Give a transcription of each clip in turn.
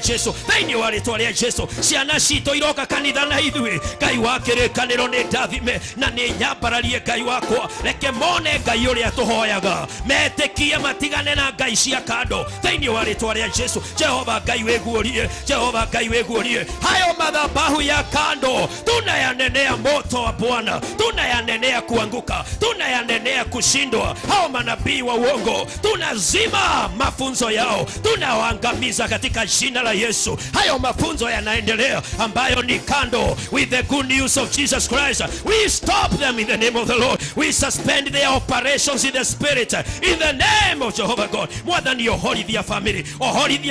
Jesu thĩinĩ wa rĩtwa rĩa Jesu ciana citũ iroka kanitha na ithuĩ Ngai wa kĩrĩkanĩro nĩ ndathime na nĩ nyambararie Ngai wakwa reke mone Ngai ũrĩa tũhoyaga metĩkie matigane na ngai cia kando thĩinĩ wa rĩtwa rĩa Jesu Jehova Ngai wĩguũrie Jehova Ngai wĩguũrie hayo madhabahu ya kando tunayanenea moto wa Bwana tunayanenea kuanguka tunayanenea kushindwa hao manabii wa uongo tunazima mafunzo yao tunawaangamiza katika jina la Yesu hayo mafunzo yanaendelea ambayo ni kando with the good news of Jesus Christ we stop them in the name of the Lord we suspend their operations in the spirit in the name of Jehovah God mwathani ohorithia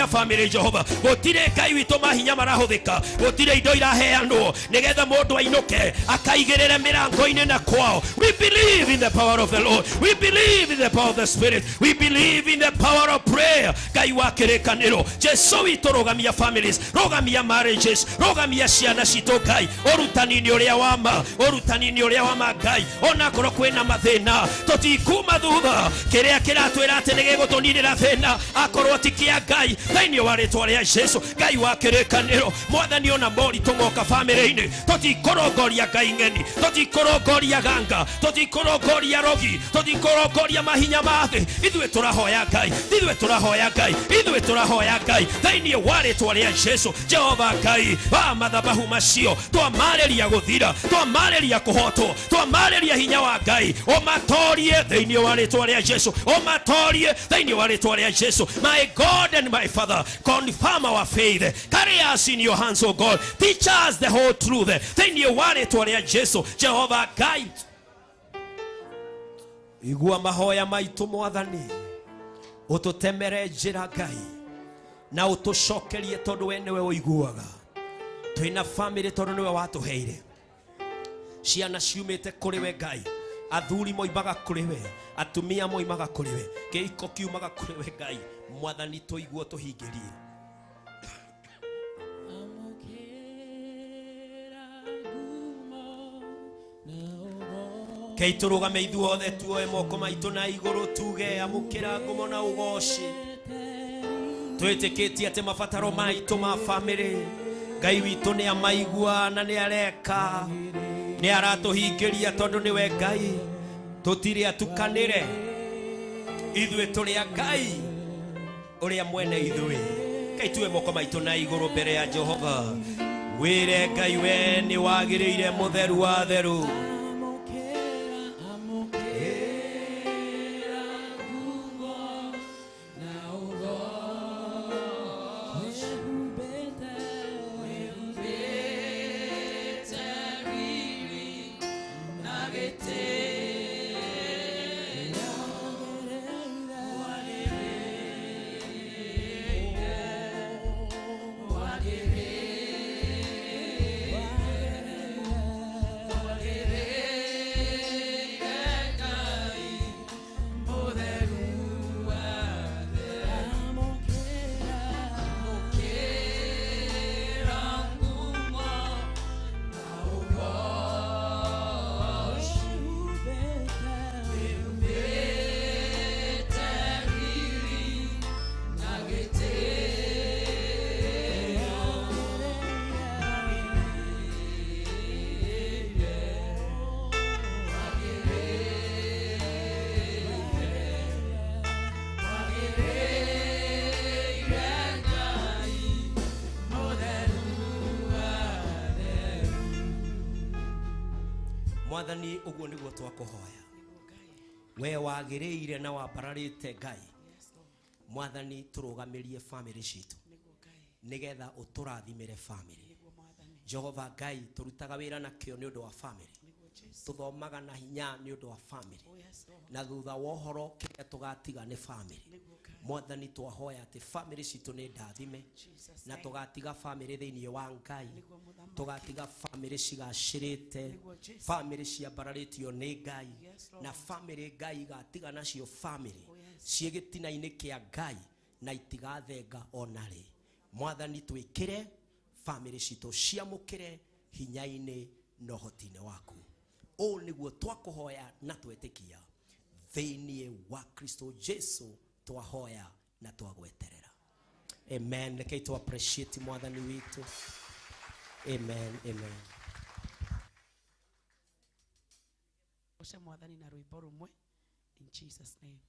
family Jehovah gutire Ngai witũ mahinya marahuthika gutire indo iraheanwo nigetha mundu ainuke akaigirire mirango-ini na kwao we believe in the power of the Lord we believe in the power of the Spirit we believe in the power of prayer Ngai wa kĩrĩkanĩro Jesu witũ rogamia families rogamia marriages rogamia ciana citũ Ngai ũrutani-inĩ ũrĩa wa ma Ngai ona korwo kwĩna mathĩna tũtikuma thutha kĩrĩa kĩratwĩra atĩ nĩ gĩgũtũninĩra thĩna akorwo ti kĩa Ngai thĩinĩ wa rĩtwa rĩa Jesu Ngai wa kĩrĩkanĩro mwathani ona moritũ moka family-inĩ tũtikũrongoria Ngai ng'eni tũtikũrongoria ganga tũtikũrongoria rogi tũtikũrongoria mahinya ma thĩ ithuĩ tũrahoya Ngai thĩinĩ wa rĩtwa rĩa Jesu Jehova Ngai mathabahu macio twamarĩria gũthira twamarĩria kũhotwo twamarĩria hinya wa Ngai ũmatorie thĩinĩ wa rĩtwa rĩa Jesu ũmatorie thĩinĩ wa rĩtwa rĩa Jesu my God and my Father confirm our faith carry us in your hands O God teach us the whole truth thĩinĩ wa rĩtwa rĩa Jesu Jehova Ngai igua mahoya maitũ mwathani ũtũtemere njĩra Ngai na ũtũcokerie tondũ we nĩwe ũiguaga twĩna family tondũ nĩwe watũheire ciana ciumĩte kũrĩ we Ngai athuri moimaga kũrĩ we atumia moimaga kũrĩ we kĩhiko kiumaga kũrĩ we Ngai mwathani tũiguo tũhingĩrie Kei turugame ithuothe tuoe moko maitũ na igũrũ tuge amũkĩra ngumo na ũgooci twĩtĩkĩtie atĩ mabataro maitũ ma family Ngai witũ nĩ amaigua na nĩ areka nĩ aratũhingĩria tondũ nĩwe Ngai tũtirĩ atukanĩre ithuĩ tũrĩ a Ngai ũrĩa mwene ithuĩ Kei tuoe moko maitũ na igũrũ mbere ya Jehova wĩre Ngai we nĩ wagĩrĩire mũtheru wa theru mwathani uguo niguo twakuhoya we wagĩrĩire na wambararĩte Ngai mwathani turugamirie family citu nigetha uturathimire family Jehova Ngai turutaga wĩra na kĩo nĩ ũndũ wa family tuthomaga na hinya nĩ ũndũ wa family na thutha wa ũhoro kĩrĩa tũgatiga nĩ family mwathani twahoya atĩ family citu nĩ ndathime na tũgatiga family thĩinĩ wa Ngai tũgatiga family cigacĩrĩte family ciambararĩtio nĩ Ngai na family Ngai gatiga nacio family ciĩgĩtina-inĩ kĩa Ngai na itigathenga onarĩ mwathani twĩkĩre family citu ciamũkĩre hinya-inĩ na ũhoti-inĩ waku o nĩguo twakuhoya na twetĩkia thĩinĩ wa Kristo Jesu twahoya na twagweterera Amen. Rekei tu appreciate mwathani witu. Amen. Amen. Osha mwathani na rwimbo rumwe in Jesus name.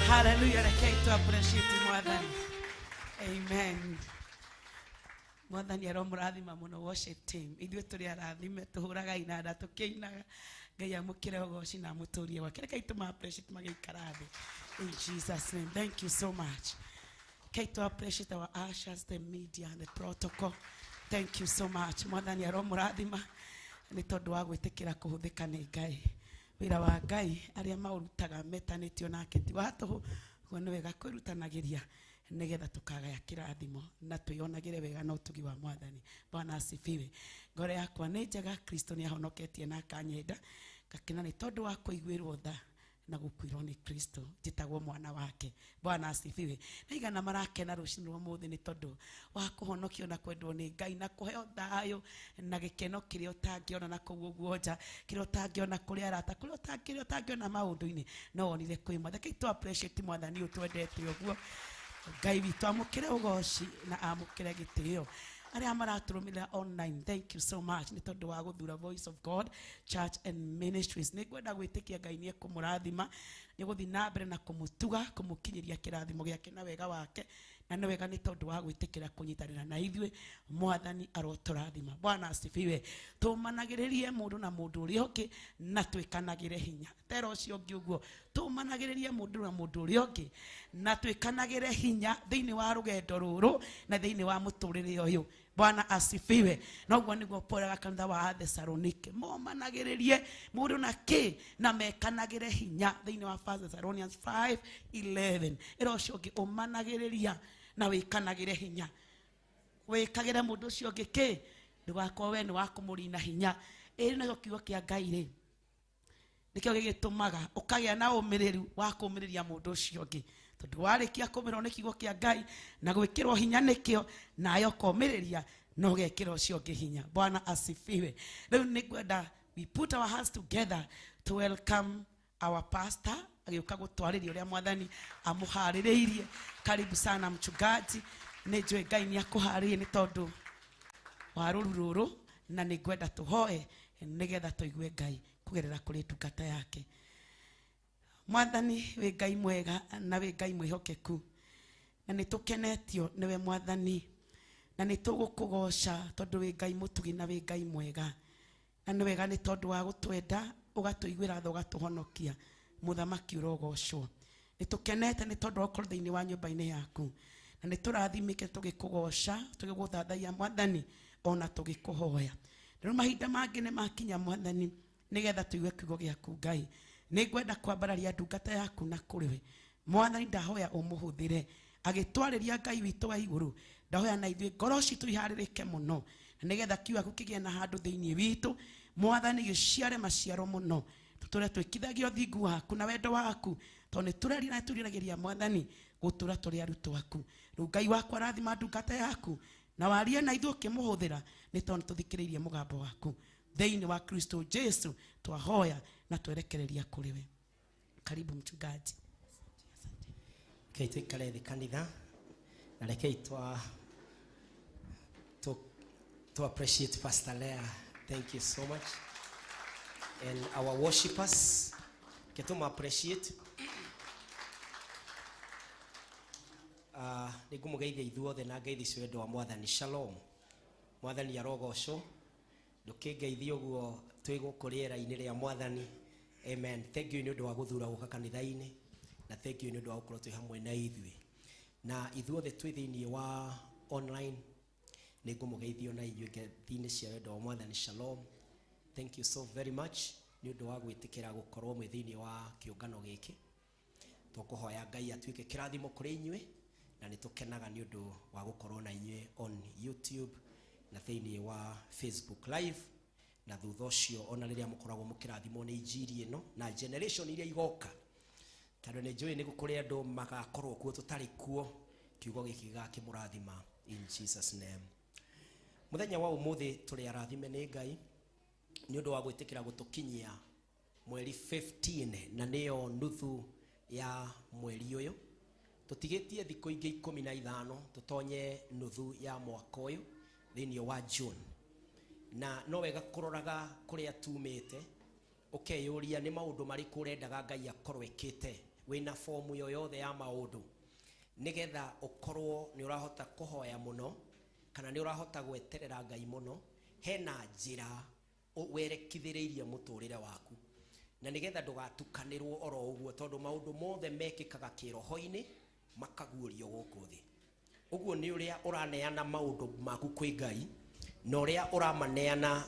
Hallelujah. Rekei tu appreciate mwathani. Amen. Mwathani aromurathima muno worship team. Ithuĩ tũrĩ arathime tũhũraga inanda tũkĩinaga. Ngai amũkĩre ũgooci na mũtũrie wake. Rekei tũma appreciate magĩikara thĩ. In Jesus name. Thank you so much. Rekei tu appreciate our ushers, the media and the protocol. Thank you so much. Mwathani aromurathima nĩ tondũ wa gwĩtĩkĩra kũhũthĩka nĩ Ngai. Wĩra wa Ngai arĩa maũrutaga metanĩtio nake ti wa tũhũ, kuo nĩ wega kwĩrutanagĩria nĩgetha tukagaya kĩrathimo na twĩonagĩre wega na ũtugi wa Mwathani. Bwana asifiwe. Ngoro yakwa nĩ njega, Kristo nĩ ahonoketie na akanyenda, ngakena nĩ tondũ wa kũiguĩrwo tha na gukwirwo ni Kristo njitagwo mwana wake. Bwana asifiwe. Na igana marakena rucini rwa muthi ni tondu wa kuhonokio na kwendwo ni Ngai na kuheo thayo na gikeno kiria utangiona na kuguo guoja kiria utangiona kuria arata kuria utangiona maundu-ini no wonire kwima. Theke to appreciate mwathani utwendete uguo. Ngai witu amukire ugoci na amukire gitio. Aria maraturumira online, thank you so much ni tondu wa guthura Voice of God Church and Ministries. Ni gwenda gwitikia Ngai ni kumurathima ni guthi na mbere na kumutuga kumukinyiria kirathimo giake na wega wake, na ni wega ni tondu wa gwitikira kunyitanira na ithwe mwathani aroturathima. Bwana asifiwe. Tumanagiririe mundu na mundu uri ungi na twikanagire hinya. Tero cio ungi uguo tumanagiririe mundu na mundu uri ungi na twikanagire hinya thiini wa rugendo ruru na thiini wa muturire uyu. Bwana asifiwe. Noguo niguo Paul kanitha wa Thessalonike momanagiririe mundu na ki na mekanagire hinya thiini wa 1 Thessalonians 5:11. Ero cio ungi umanagiriria na wikanagire hinya. Wikagire mundu ucio ungi ki ndugakwo we ni wa kumurina hinya. Iri nio kiugo kia Ngai ri nikio gigitumaga ukagia na umiriru wa kumiriria mundu ucio ungi tondu warikia kumirwo ni kiugo kia Ngai na gwikirwo hinya nikio nayo komiriria no gekirwo ucio ungi hinya. Bwana asifiwe. Riu ni gwenda we put our hands together to welcome our pastor agiuka gutwariria uria mwathani amuhaririirie. Karibu sana mchungaji. Ni njui Ngai ni akuharirie ni tondu wa ruru na ni gwenda tuhoe nigetha tuigue Ngai kugerera kuri ndungata yake. Mwathani we Ngai mwega na we Ngai mwihokeku na nitukenetio niwe mwathani na nitugukugoca tondu we Ngai mutugi na we Ngai mwega na ni wega ni tondu wa gutwenda ugatuiguira tho ugatuhonokia. Muthamaki urogocwo. Nitukenete ni tondu wa ukorwo thiini wa nyumba-ini yaku na niturathimike tugikugoca tugiguthathaiya mwathani ona tugikuhoya. Riu mahinda mangi ni makinya mwathani nigetha tuigue kiugo giaku Ngai. Ni gwenda kwambararia ndungata yaku na kuriwe mwathani ndahoya umuhuthire agitwariria Ngai witu wa iguru. Ndahoya na ithuĩ ngoro citu iharirike muno nigetha kiugo giaku kigie na handu thiini witu mwathani giciare maciaro muno tuture twikithagio thingu waku na wendo waku tondu tureri na turiragiria mwathani gutura turi arutu waku. Riu Ngai wakwa rathima ndungata yaku na warie na ithuĩ ukimuhuthira ni tondu tuthikiririe mugambo waku thiini wa Kristo Jesu twahoya na twerekereria kuriwe. Karibu mchungaji. Okay, tuikare thi kanitha na rekei to appreciate Pastor Lea. Thank you so much. And our worshipers ketuma appreciate nigumugeithia ithuothe na ngeithi wendo wa mwathani. Shalom. Mwathani arogocwo ndukingeithia uguo twigukuriera-ini ria mwathani. Amen. Thank you ni undu wa guthura guka kanitha-ini na thank you ni undu wa gukorwo twi hamwe na ithui na ithuothe twi thiini wa online. Ningumugeithio na ithuĩ ngeithi-ini cia wendo wa mwathani. Shalom. Thank you so very much ni undu wa gwitikira gukorwo mwi thiini wa kiungano giki. Tukuhoya Ngai atuike kirathimo kuri inyuĩ na nitukenaga ni undu wa gukorwo na inyuĩ on YouTube na thiini wa Facebook live na thutha ucio ona riria mukoragwo mukirathimo ni injiri ino na generation iria igoka tondu ni njui ni gukuri andu magakorwo kuo tutari kuo kiugo giki gakimurathima in Jesus name. Muthenya wa umuthi turi arathime ni Ngai ni undu wa gwitikira gutukinyia mweri 15 na niyo nuthu ya mweri uyu. Tutigitie thikũ ingĩ 15 tutonye nuthu ya mwaka uyu thiini wa June na no wega kuroraga kuria tumite ukeyuria ni maundu mariku urendaga Ngai akorwo ekite wina fomu yoyothe ya maundu nigetha ukorwo ni urahota kuhoya muno kana ni urahota gweterera Ngai muno. Hena njira werekithiriirie muturire waku na nigetha ndugatukanirwo oro uguo tondu maundu mothe mekikaga kiroho-ini makaguurio guku thi. Uguo ni uria uraneana maundu maku kwi Ngai na uria uramaneana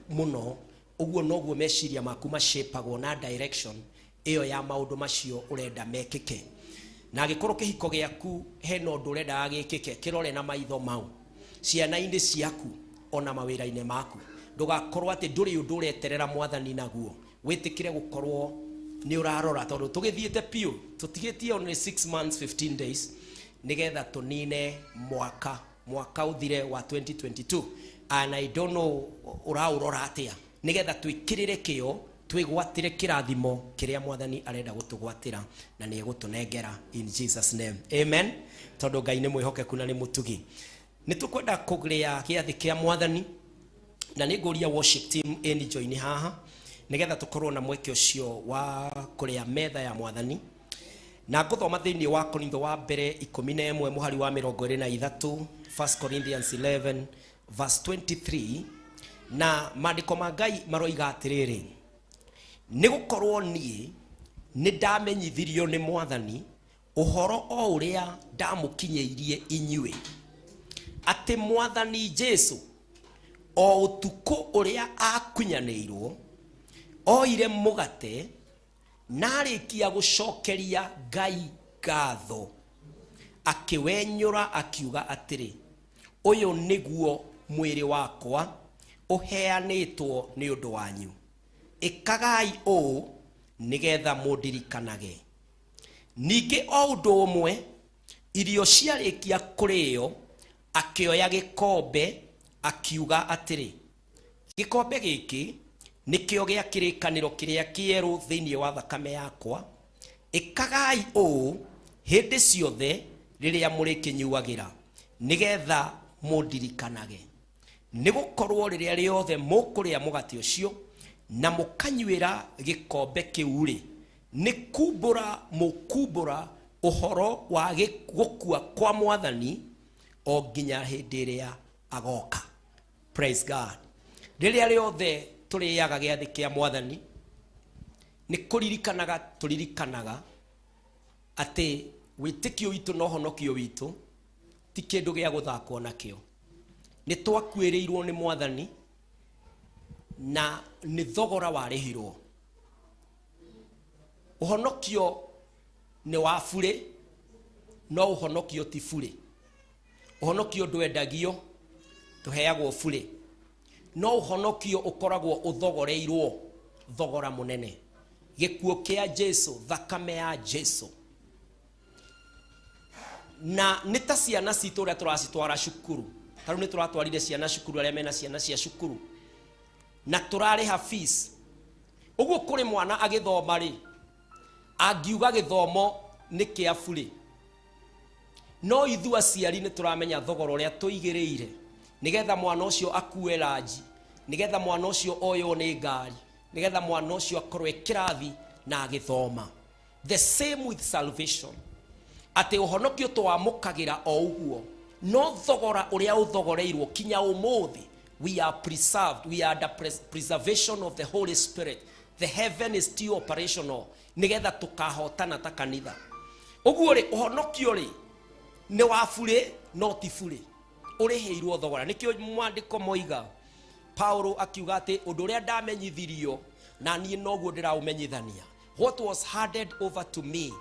muno uguo noguo meciria maku mashapagwo na direction iyo ya maundu macio urenda mekike. Na agikorwo kihiko giaku hena undu urenda agikike kirore na maitho mau ciana-ini ciaku ona mawira-ini maku ndugakorwo ati nduri undu ureterera mwathani naguo witikire gukorwo ni urarora tondu tugithiete piu tutigitie only 6 months 15 days nigetha tunine mwaka uthire wa 2022 and I don't know uraurora atia nigetha twikirire kio twigwatire kirathimo kiria mwathani arenda gutugwatira na ni egutunengera in Jesus name amen tondu Ngai ni mwihokeku na ni mutugi nitukwenda kugiria giathi kia mwathani na niguria worship team join haha nigetha tukorwo na mweke ucio wa kuria metha ya mwathani na nguthoma thiini wa Korintho wa mbere 11 muhari wa 23 1 Corinthians 11 verse 23 na maandiko ma Ngai maroiga atiriri nigukorwo nie ni ndamenyithirio ni mwathani uhoro o uria ndamukinyeirie inyue ati mwathani Jesu o utuko uria akunyaneirwo oire mugate narikia gucokeria Ngai ngatho akiwenyura akiuga atiri uyu niguo mwiri wakwa uheanitwo ni undu wanyu ikagai o nigetha mundirikanage ningi o undu umwe irio ciarikia kurio akioya gikombe akiuga atiri gikombe giki nikio gia kirikaniro kiria kieru thiini wa thakame yakwa ikagai o hindi ciothe riria murikinyuagira nigetha mundirikanage nigukorwo riria riothe mukuria mugati ucio na mukanyuira gikombe kiuri nikumbura mukumbura uhoro wa gukua kwa mwathani o nginya hindi iria agoka praise God riria riothe turiaga giathi kia mwathani ni turirikanaga ati witikio witu no honokio witu ti kindu gia guthakwo nakio ni twakwirirwo ni mwathani na ni thogora warihirwo uhonokio ni wa bure no uhonokio ti bure uhonokio ndwendagio tuheagwo bure no uhonokio ukoragwo uthogoreirwo thogora munene gikuo kia Jesu thakame ya Jesu na nita ciana citu ria turacitwara cukuru taru ni turatwarire ciana cukuru aria mena ciana cia cukuru na turariha fees uguo kuri mwana agithoma ri angiuga githomo ni kia bure no ithu aciari ni turamenya thogora uria tuigiriire nigetha mwana ucio akue ranji nigetha mwana ucio oyo ni ngari nigetha mwana ucio akorwe kirathi na agithoma the same with salvation ate uhonokio twamukagira o uguo no thogora uria uthogoreirwo kinya umuthi we are preserved we are the preservation of the Holy Spirit the heaven is still operational nigetha tukahotana ta kanitha uguo ri uhonokio ri ni wa bure no ti bure uriheirwo thogora nikio mwandiko moiga Paulo akiuga ati undu uria ndamenyithirio na nie noguo ndiraumenyithania what was handed over to me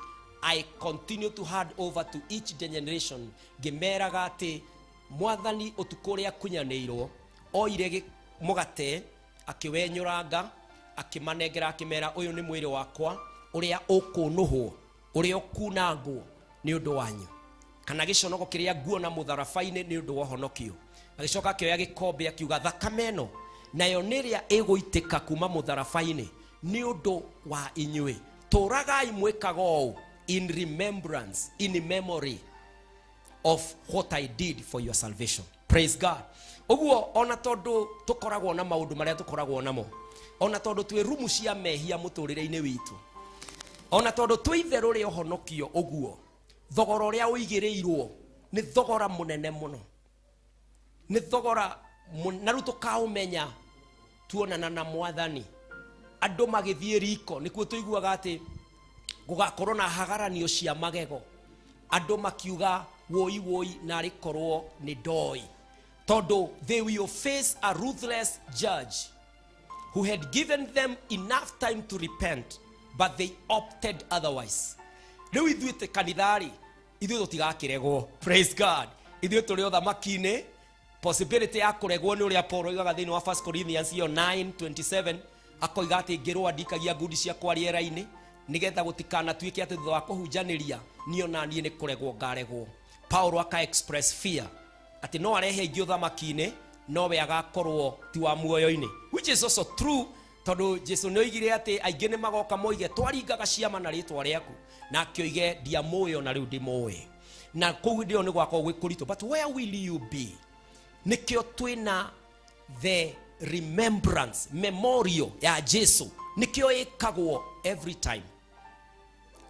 I continue to hand over to each generation ngimeraga ati mwathani utuko uria kunyaneirwo oire mugate akiwenyuranga akimanengera akimera uyu ni mwiri wakwa uria ukunuhwo uria ukunangwo ni undu wanyu kana giconogo kiria nguona mutharabaine ni undu wa honokio agicoka akioya gikombe akiuga thakame no nayo niria iguitika kuma mutharabaine ni undu wa inyue turagai mwikago in remembrance in memory of what I did for your salvation praise God uguo ona tondu tukoragwo na maundu maria tukoragwo namo ona tondu twi rumu cia mehia muturire-ini witu ona tondu twi itheru ria honokio uguo thogora uria uigireirwo ni thogora munene muno ni thogora na ru tukaumenya tuonana na mwathani andu magithie riko nikuo tuiguaga ati gugakorwo na hagaranio cia magego andu makiuga woi na rikorwo ni doi tondu they will face a ruthless judge who had given them enough time to repent but they opted otherwise riu ithuite kanithari ithuĩ tutigakiregwo praise God ithuĩ turi othamaki-ini possibility ya kuregwo ni uria Paul oigaga thiini wa 1 Corinthians 9:27 akoiga ati ngirwo andikagia ngundi cia kwariera-ini nigetha gutikana tuike ati thutha wa kuhunjaniria niona nie ni kuregwo ngaregwo. Paulo aka express fear ati no arehe ingi uthamaki-ini no we agakorwo ti wa muoyo-ini, which is also true, tondu Jesu ni oigire ati aingi ni magoka moige twaringaga ciama na ritwa riaku, na akioige ndia muoyo na riu ndi muoyo, na kou ndio ni gwakwo gwikuritu. But where will you be? Nikio twina the remembrance memorial ya Jesu, nikio ikagwo every time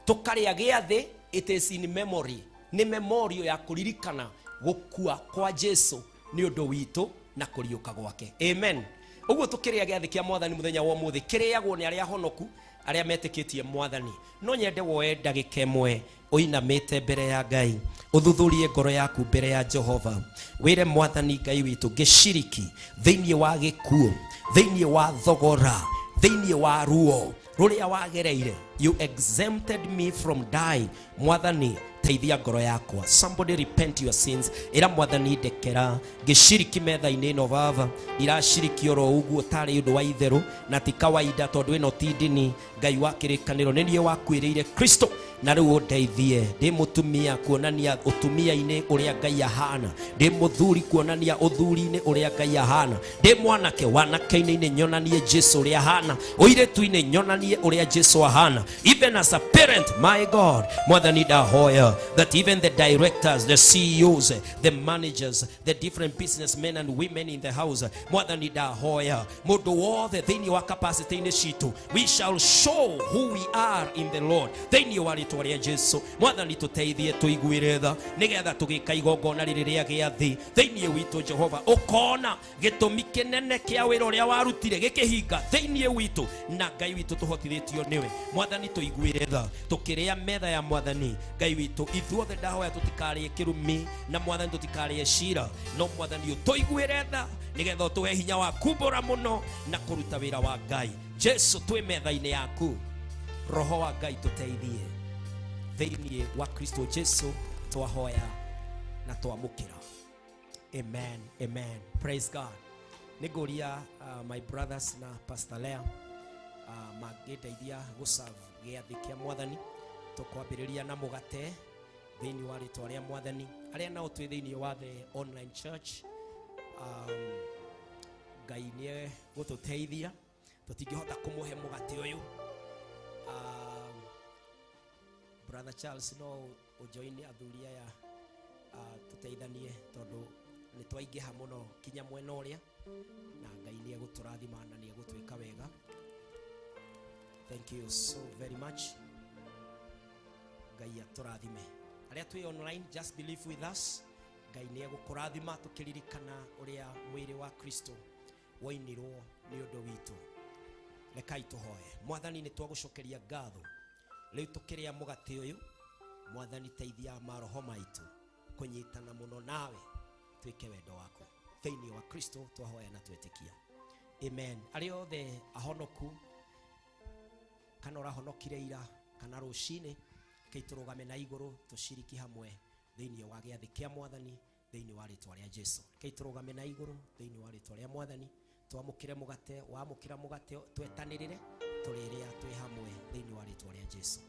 tukaria giathi, it is in memory, ni memorial ya kuririkana gukua kwa Jesu ni undu witu na kuriuka gwake. Amen. Uguo tukiria giathi kia Mwathani muthenya wa muthi kiriagwo ni aria honoku aria metikitie Mwathani. No nyende woe ndagika imwe uinamite mbere ya Ngai, uthuthurie ngoro yaku mbere ya Jehova, wire Mwathani Ngai witu giciriki thiini wa gikuo, thiini wa thogora, thiini wa ruo ruria wagereire. You exempted me from dying. Mwathani teithia ngoro yakwa. Somebody repent your sins. Ira Mwathani ndekera giciriki metha-ini no Baba, iraciriki oro uguo tari undu wa itheru na ti kawaida, tondu ino ti ndini. Ngai wa kirikaniro ni nie wakwiriire Kristo, na riu undeithie ndi mutumia kuonania utumia-ini uria Ngai ahana, ndi muthuri kuonania uthuri-ini uria Ngai ahana, ndi mwanake wanake-ini nyonanie Jesu uria ahana, uiretu-ini nyonanie uria Jesu ahana. Even as a parent, my God, Mwathani ndahoya that even the directors, the CEOs, the managers, the different businessmen and women in the house, Mwathani ndahoya mundu wothe thiini wa capacity-ini citu, we shall show who we are in the Lord thiini wa ritwa ria Jesu. Mwathani tuteithie tuiguire tha nigetha tugika igongona riri ria giathi thiini witu Jehova, ukona gitumi kinene kia wira uria warutire gikihinga thiini witu, na Ngai witu tuhotithitio niwe. Mwathani tuiguire tha tukiria metha ya Mwathani Ngai witu, ithuothe ndahoya tutikarie kirumi na Mwathani tutikarie cira, no Mwathani utuiguire tha nigetha utuhe hinya wa kumbura muno na kuruta wira wa Ngai. Jesu twi metha-ini yaku, roho wa Ngai tuteithie thiini wa Kristo Jesu twahoya na twamukira. Amen, amen. Praise God. Niguria my brothers na Pastor Lea magiteithia guserve giathi kia Mwathani. Tukwambiriria na mugate thiini wa ritwa ria Mwathani. Aria nao twi thiini wa the online church, Ngai nie gututeithia tutingihota kumuhe mugate uyu. Brother Charles no ujoini athuria ya tuteithanie tondu ni twaingiha muno kinya mwena uria, na Ngai nie guturathima na nie gutwika wega. Thank you so very much. Ngai aturathime. Aria twi online, just believe with us. Ngai nie gukurathima tukiririkana uria mwiri wa Kristo woinirwo ni undu witu. Rekai tuhoye. Mwathani ni twagucokeria ngatho riu tukiria mugate uyu. Mwathani teithia maroho maitu kunyitana muno nawe twike wendo wako thiini wa Kristo twahoya na twetikia. Amen. Ari othe ahonoku kana urahonokire ira kana rucini, keiturugame na iguru tushiriki hamwe thiini wa giathi kia Mwathani thiini wa ritwa ria Jesu. Keiturugame na iguru thiini wa ritwa ria Mwathani, twamukire mugate, wamukira mugate twetanirire turiria twi hamwe thiini wa ritwa ria Jesu.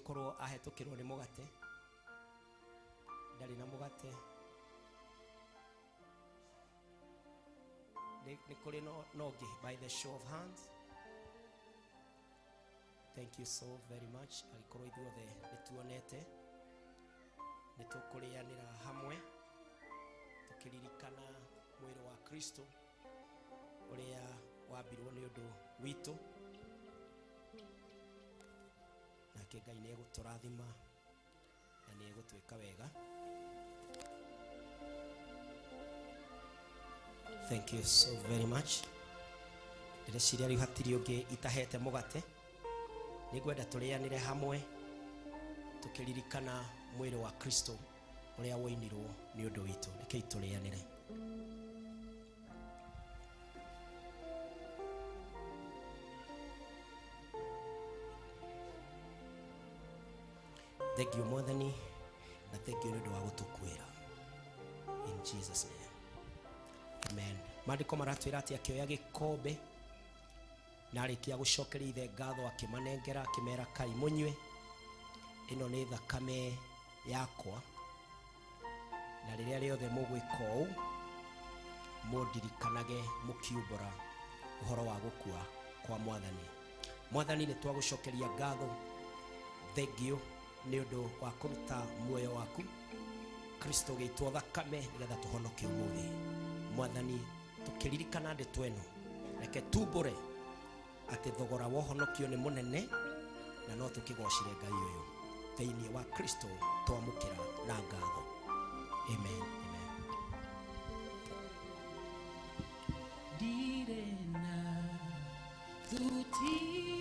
Korwo ahetukirwo ni mugate ndari na mugate ni kuri nogi by the show of hands. Thank you so very much. Agikorwo ithuothe nituonete nitukurianira hamwe tukiririkana mwiri wa Kristo uria wambirwo ni undu witu nake Ngai ni eguturathima na ni egutwika wega. Thank you so very much. Ndĩreciria rĩu hatirĩ ũngĩ itahete mũgate. Nĩngwenda tũrĩanĩre hamwe tukiririkana mwĩrĩ wa Kristo ũrĩa woinirwo nĩ ũndũ witũ. Rekei tũrĩanĩre. Thank you Mwathani na thank you nĩũndũ wa gũtũkuĩra. In Jesus name. Amen. Maandĩko maratwĩra atĩ akĩoya gĩkombe na arĩkia gũcokeria ithe ngatho akĩmanengera akĩmera kai mũnyue, ĩno nĩ thakame yakwa, na rĩrĩa rĩothe mũgwĩka ũũ mũndirikanage mũkiumbũra ũhoro wa gũkua kwa Mwathani. Mwathani nĩ twagũcokeria ngatho. Thank you nĩ ũndũ wa kũruta muoyo waku Kristo gĩitwo thakame nĩgetha tũhonoke ũmũthĩ. Mwathani tũkĩririkana ndeto ĩno reke tumbũre atĩ thogora wa ũhonokio nĩ mũnene na no tũkĩgocire Ngai ũyũ thĩinĩ wa Kristo twamũkĩra na ngatho. Amen. Direna tutia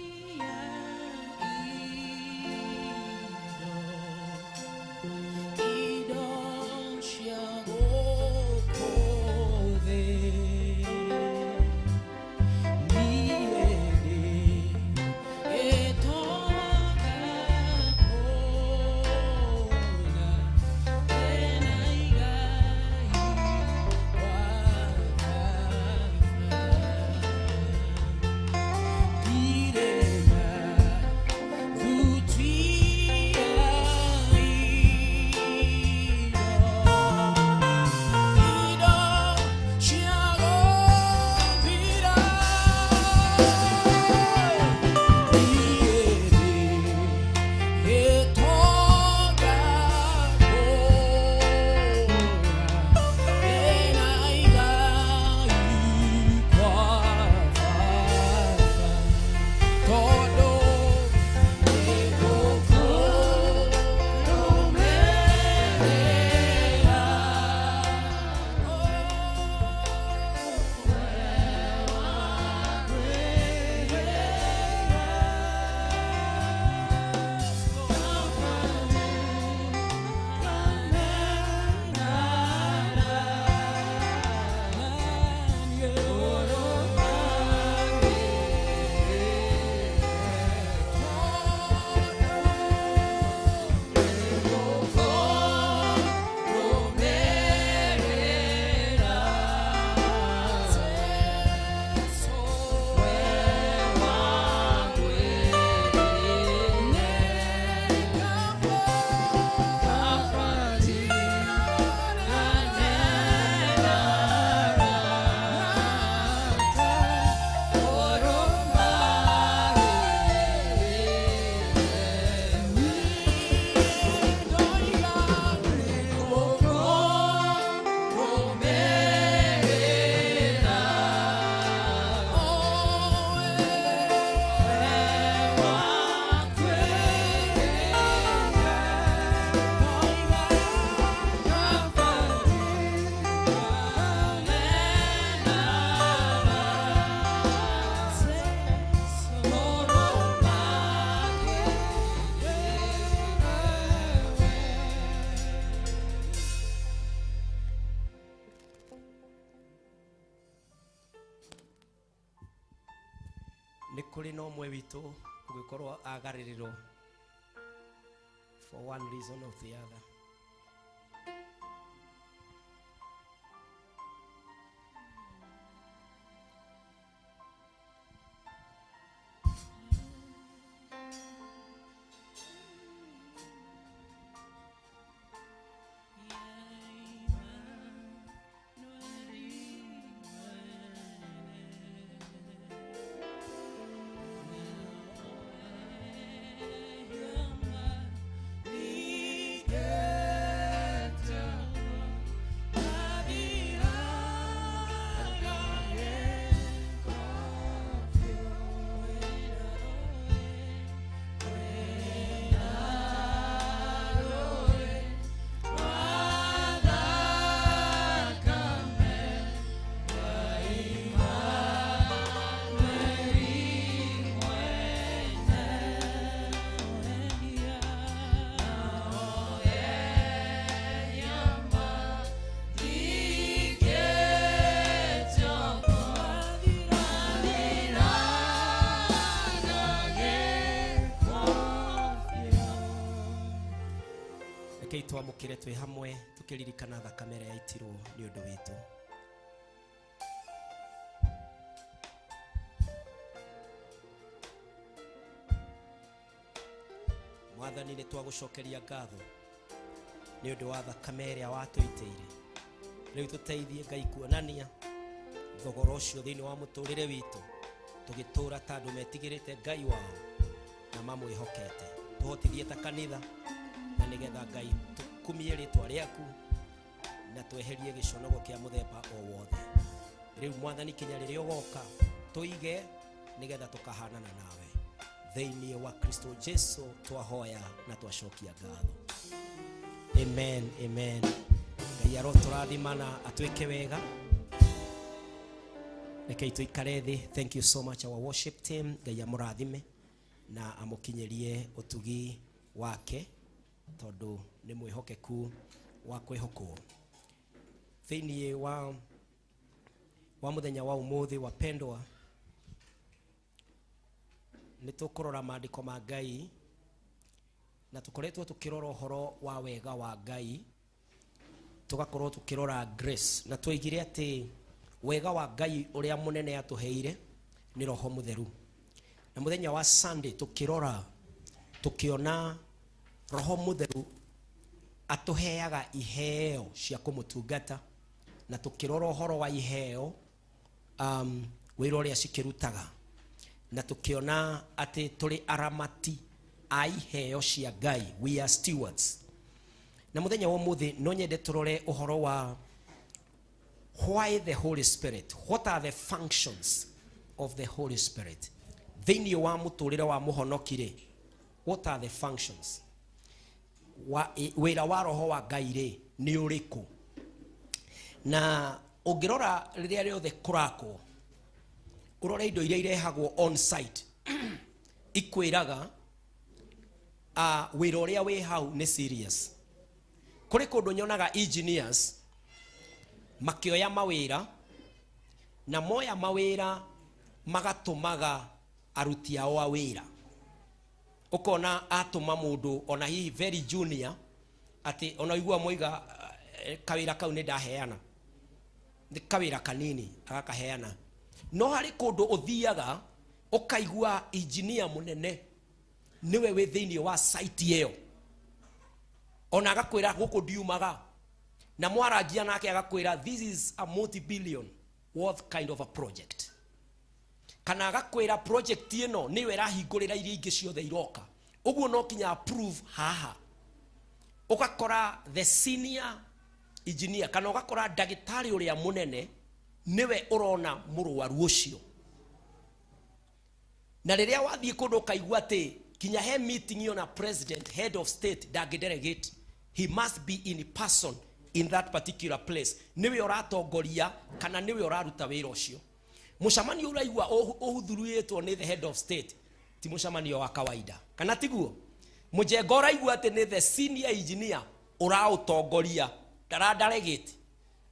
Nĩ kũrĩ na ũmwe witũ ũgĩkorwo agarirĩrwo for one reason or the other. Twamũkĩre twĩ hamwe tukĩririkana thakame ĩrĩa yaitirwo nĩ ũndũ witũ. Mwathani, nĩ twagũcokeria ngatho nĩ ũndũ wa thakame ĩrĩa watũitĩire. Rĩu tũteithie Ngai kuonania thogora ũcio thĩinĩ wa mũtũrĩre witũ, tũgĩtũũra ta andũ metigĩrĩte Ngai wao na mamwĩhokete. Tũhotithie ta kanitha na nigetha Ngai tukumie rĩtwa rĩaku na tweherie gĩconogo kĩa mũthemba o wothe. Rĩu Mwathani, kinya rĩrĩa ũgoka tũige nigetha tukahanana nawe. Thĩinĩ wa Kristo Jesu twahoya na twacokia ngatho. Amen, amen. Ngai arotũrathimana atwĩke wega. Rekei tuikare thĩ. Thank you so much our worship team. Ngai amũrathime na amũkinyerie ũtugi wake, tondu nĩ mwĩhokeku wa kwĩhokwo. Thĩinĩ wa mũthenya wa ũmũthĩ, wapendwa, nĩ tũkũrora maandĩko ma Ngai na tũkoretwo tũkĩrora ũhoro wa wega wa Ngai, tugakorwo tũkĩrora grace, na twoigire atĩ wega wa Ngai ũrĩa mũnene atũheire nĩ Roho Mũtheru. Na mũthenya wa Sunday tũkĩrora tukiona Roho Mũtheru atuheaga iheo cia kũmũtungata, na tukirora ũhoro wa iheo wĩra ũrĩa cikĩrutaga, na tukiona atĩ tũrĩ aramati a iheo cia Ngai. We are stewards. Na mũthenya wa ũmũthĩ no nyende tũrore ũhoro wa why the Holy Spirit, what are the functions of the Holy Spirit thĩinĩ wa mũtũrĩre wa mũhonokire. What are the functions? Wĩra wa Roho wa Ngai rĩ nĩ ũrĩkũ? Na ũngĩrora rĩrĩa rĩothe kũrakwo, ũrore indo iria irehagwo on site ikwĩraga wĩra ũrĩa wĩ hau nĩ serious. Kũrĩ kũndũ nyonaga engineers makĩoya mawĩra na moya mawĩra magatũmaga aruti ao a wĩra. Ukona atuma mũndũ ona hihi very junior ati ona igua moiga kawĩra kau nĩ ndaheana, nĩ kawĩra kanini agakaheana. No harĩ kũndũ ũthiaga ũkaigua engineer mũnene niwe wĩ thĩinĩ wa site ĩyo, ona agakwĩra gũkũ ndiumaga, na mwarangia nake agakwĩra this is a multi-billion worth kind of a project. Kana agakwĩra project ĩno niwe rahingũrĩra iria ingĩ ciothe iroka, ũguo no kinya approve haha. Ũgakora the senior engineer kana ũgakora ndagĩtarĩ ũrĩa mũnene niwe ũrona mũrwaru ũcio. Na rĩrĩa wathiĩ kũndũ kaigua atĩ kinya he meeting yo na president, head of state ndangĩdelegate, he must be in person in that particular place. Niwe ũratongoria kana niwe ũraruta wĩra ũcio. Mũcemanio ũraigua ũhuthuruĩtwo nĩ the head of state, ti mũcemanio wa kawaida, kana tiguo? Mũjengo ũraigua atĩ nĩ the senior engineer ũraũtongoria, ndaradelegate.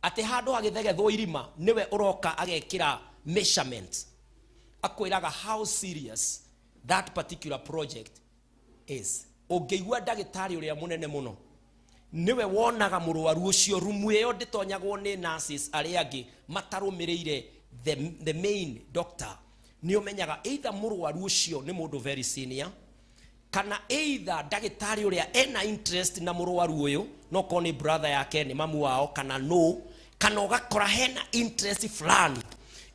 Atĩ handũ hagĩthegethwo irima niwe ũroka agekĩra measurements. akwiraga how serious that particular project is. Ongeigua ndagitari uria munene muno niwe wonaga murwaru ucio rumu iyo nditonyagwo ni nurses aria angi matarumirire the main doctor. Ni umenyaga either murwaru ucio ni mundu very senior kana either ndagitari uria ena interest na murwaru uyu no koni brother yake ni mamu wao kana no kana ugakora hena interest fulani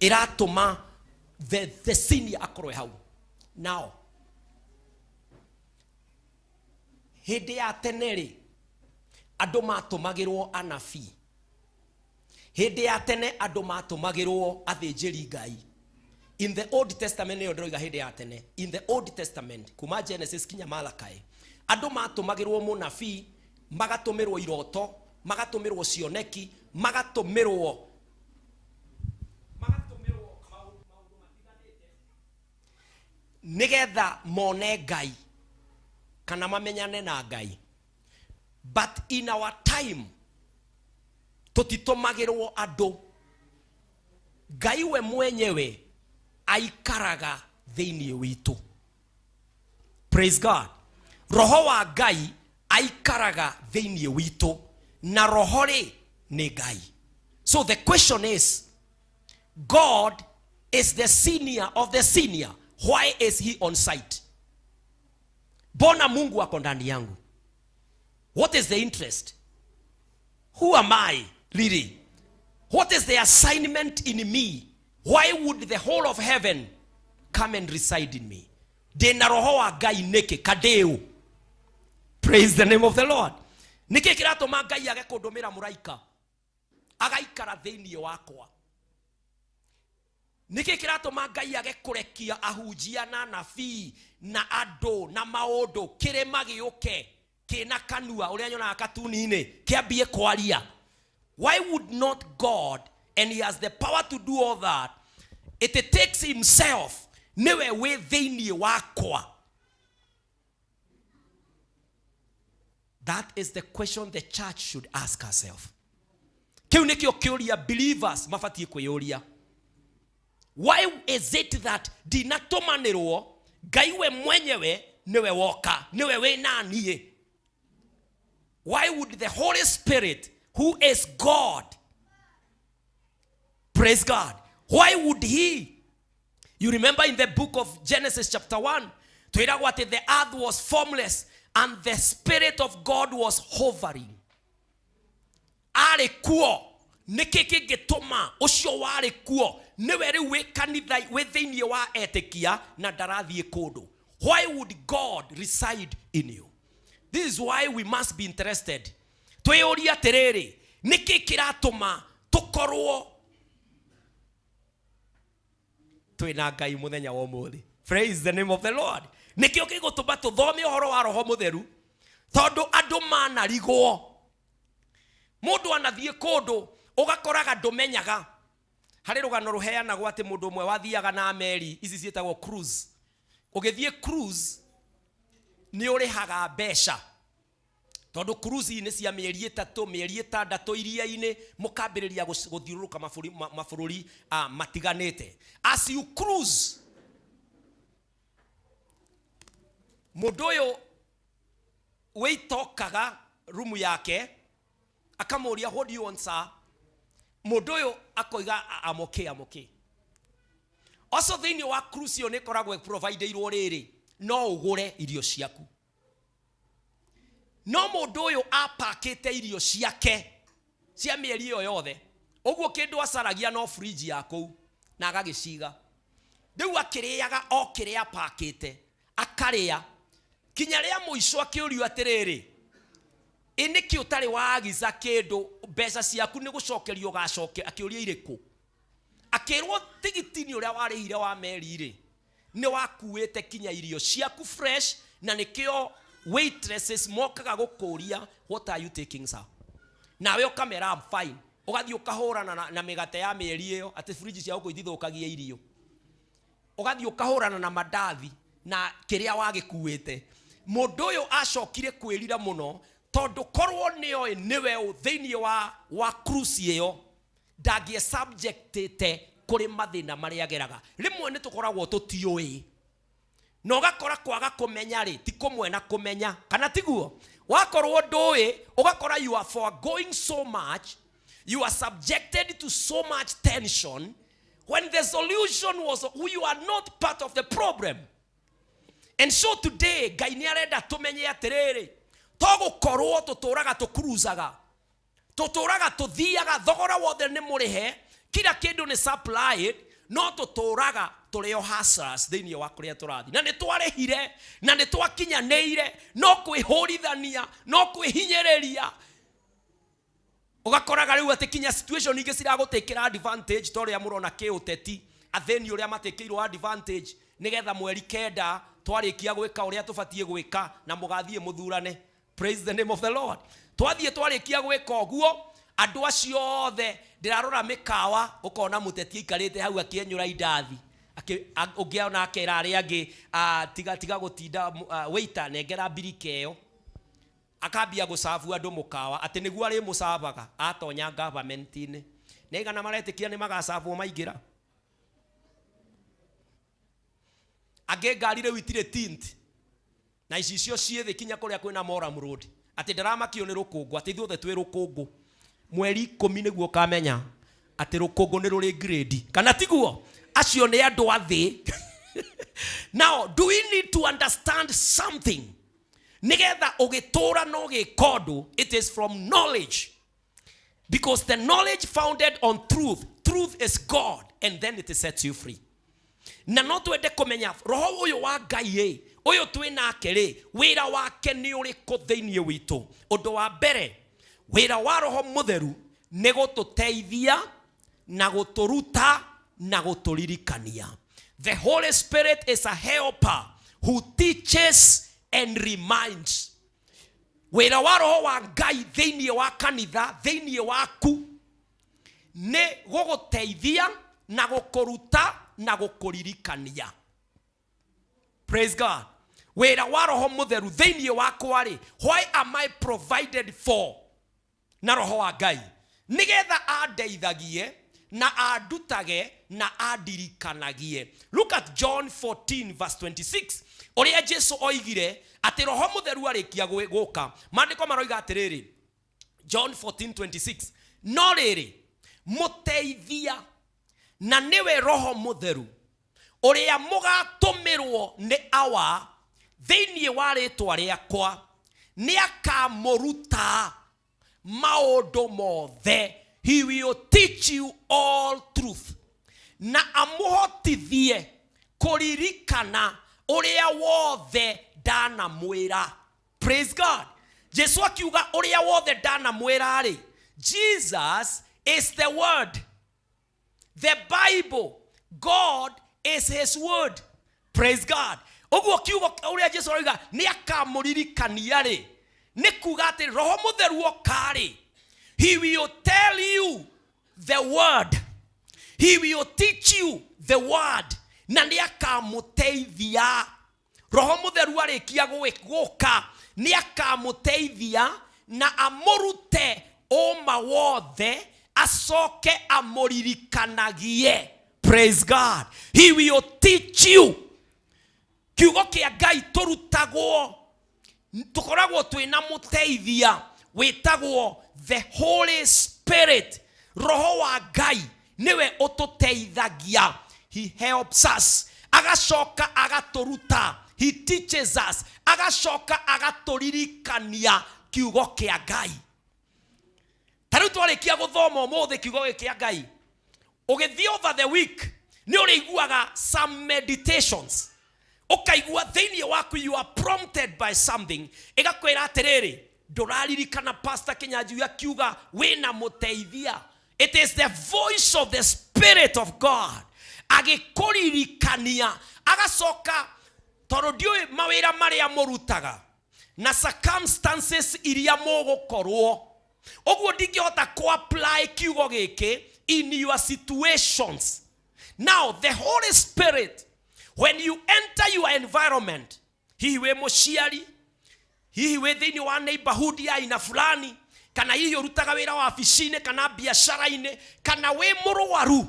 iratuma the senior akorwe hau. Now hede ya teneri ando matumagirwo anafi, hede ya tene ando matumagirwo athinjiri ngai. In the Old Testament yo ndroiga hede ya tene, in the Old Testament kuma Genesis kinya Malachi ando matumagirwo munafi, magatumirwo iroto, magatumirwo cioneki, magatumirwo maundu matiganite nigetha mone ngai kana mamenyane na ngai. But in our time tutitomagirwo ando, ngai we mwenyewe aikaraga thiini witu. Praise God. Roho wa ngai aikaraga thiini witu na roho ri ni ngai. So the question is, God is the senior of the senior. Why is he on site? Bona Mungu ako ndani yangu. What is the interest? Who am I really? What is the assignment in me? Why would the whole of heaven come and reside in me? Dena roho wa ngai neke kadeu. Praise the name of the Lord. Niki kiratuma ngai age kundumira muraika agaikara thiini wakwa. Niki kiratuma ngai age kurekia ahujia na nabii na ado na maodo kirema giuke kina kanua uria nyona katuni-ini kiambie kwaria. Why would not God, and he has the power to do all that, it takes himself niwe we thiini wakwa? That is the question the church should ask herself. Kiu nikio kiuria believers mafatie kwiyuria. Why is it that dinatomanirwo ngai we mwenyewe niwe woka, niwe we nanie? Why would the Holy Spirit, who is God, praise God, why would he? You remember in the book of Genesis chapter 1, the earth was formless and the Spirit of God was hovering. Are kuo nikiki gituma ucio ware kuo niwe ri we kanitha we thiini wa etekia na ndarathie kundu. Why would God reside in you? This is why we must be interested. Tweyuria terere niki kiratuma tukorwo twina ngai muthenya wa umuthi. Praise the name of the Lord. Nikio kigutuma tuthome uhoro wa roho mutheru tondu andu manarigwo. Mundu anathie kundu ugakoraga ndumenyaga. Hari rugano ruheanagwo ati mundu umwe wathiaga na meri ici cietagwo cruise. Ugithie cruise ni urihaga mbeca tondu cruise ni cia mieri 3 mieri 6 iria-ini mukambiriria guthiururuka mabũrũri matiganite. As you cruise, mundu uyu weitokaga rumu yake akamuria, what do you want sir? Mundu uyu akoiga I'm okay. Also thiini wa cruise yo ni koragwo provide irwo riri no ugure irio ciaku. No mundu uyu apakite irio ciake cia mieri iyo yothe uguo kindu acaragia no fridge yako na agagiciga. Riu akiriaga o kiria apakite akaria kinya ria muico akiurio atiriri iniki utari wagiza kindu mbeca ciaku ni gucokerio gacoke akiuria iriku. Akirwo tigitini uria warihire wa meri ri ni wakuite kinya irio ciaku fresh na nikio waitresses mokaga gukuria what are you taking sir? Nawe ukamera I'm fine. Ugathie ukahurana na migate ya meri iyo ati fridge cia uko ithithukagia irio. Ugathie ukahurana na madathi na kiria wagikuite. Mundu uyu acokire kwirira muno tondu korwo niwe thiini wa cruise iyo ndagie subjectete kuri mathina maria ageraga rimwe ni tukoragwo tutioi no gakora kwaga kumenya ri ti kumwe na kumenya kana tiguo wakorwo ndui ugakora you are foregoing so much, you are subjected to so much tension when the solution was you are not part of the problem. And so today Ngai ni arenda tumenye atiriri togukorwo tuturaga tukuruzaga tuturaga tuthiaga thogora wothe ni murihe kila kindu ni supplied no tuturaga tulio hustlers thiini wa kuria turathi na ni twarehire na ni twakinyaneire no kwihurithania no kwihinyereria ugakoraga riu ati kinya situation ingi ciragutikira advantage toria murona kiuteti atheni uria matikirwo advantage nigetha mweri kenda twarikia gwika uria tubatie gwika na mugathie muthurane. Praise the name of the Lord. Twathie twarikia gwika oguo andu acio othe ndirarora mikawa ukona muteti ikarite hau akienyura indathi ugiona akera ari angi tiga gutinda waiter nengera birikeo akambia gusavu andu mukawa ati niguo ari musabaga atonya government-ini negana maretikia ni magasavu maingira age ngari riu itire tint na icio ciethe kinya kuria kwina Moram Road ati ndaramakio ni rukungu ati ithuothe twi rukungu mweri 10 niguo kamenya ati rukungu ni ruri grade kana tiguo acio ni andu athi. Now do we need to understand something nigetha ugitura no gikondu? It is from knowledge, because the knowledge founded on truth is God, and then it sets you free. Na no twende kumenya roho uyu wa Ngai uyu twinake ri wira wake ni uriku thiini witu. Undu wa mbere wira wa roho mutheru ni gututeithia na guturuta na guturirikania. The Holy Spirit is a helper who teaches and reminds. Wira wa roho wa Ngai thiini wa kanitha thiini waku ni guguteithia na gukuruta na gukuririkania. Praise God. Wira wa roho mutheru thiini wakwa ri, why am I provided for na roho wa Ngai? Nigetha andeithagie na adutage na adirikanagie. Look at John 14 verse 26. Oria Jesu oigire ati roho mutheru arikia guka. Maandiko maroiga atiriri, John 14:26, no riri muteithia na niwe roho mutheru uria mugatumirwo ni awa thiini wa ritwa riakwa ni akamuruta maundu mothe. He will teach you all truth. Na amuhotithie kuririkana uria wothe dana mwira. Praise God. Jesu akiuga uria wothe dana mwira ri. Jesus is the word. The Bible, God is his word. Praise God. Oguo kiugo uria Jesu oiga ni akamuririkania ri, ni kuga ati roho mutheru okari. He will tell you the word. He will teach you the word. Na ni akamuteithia. Roho mutheru arikia guka ni akamuteithia na amurute oma wothe asoke amuririkanagie. Praise God. He will teach you. Kiugo kia Ngai turutagwo tukoragwo twina muteithia witagwo the Holy Spirit. Roho wa Ngai niwe ututeithagia. He helps us. Agashoka agaturuta. He teaches us. Agashoka agaturirikania kiugo kia Ngai. Taru twarikia guthoma mothe kiugo kia Ngai. Ugithi over the week ni uriguaga some meditations. Ukaigua thiini waku you are prompted by something. Igakwira atiriri nduraririkana Pastor Kinyanjui akiuga wina muteithia. It is the voice of the Spirit of God agikuririkania agasoka toro ndioi mawira maria murutaga na circumstances iria mugukorwo. Oguo ndingihota ku apply kiugo giki in your situations. Now the Holy Spirit, when you enter your environment, hiwe mushiari, hiwe thini wa neighborhood ya ina fulani, kana hiyo rutaga wira wa afisine, kana biashara ine, kana we murwaru,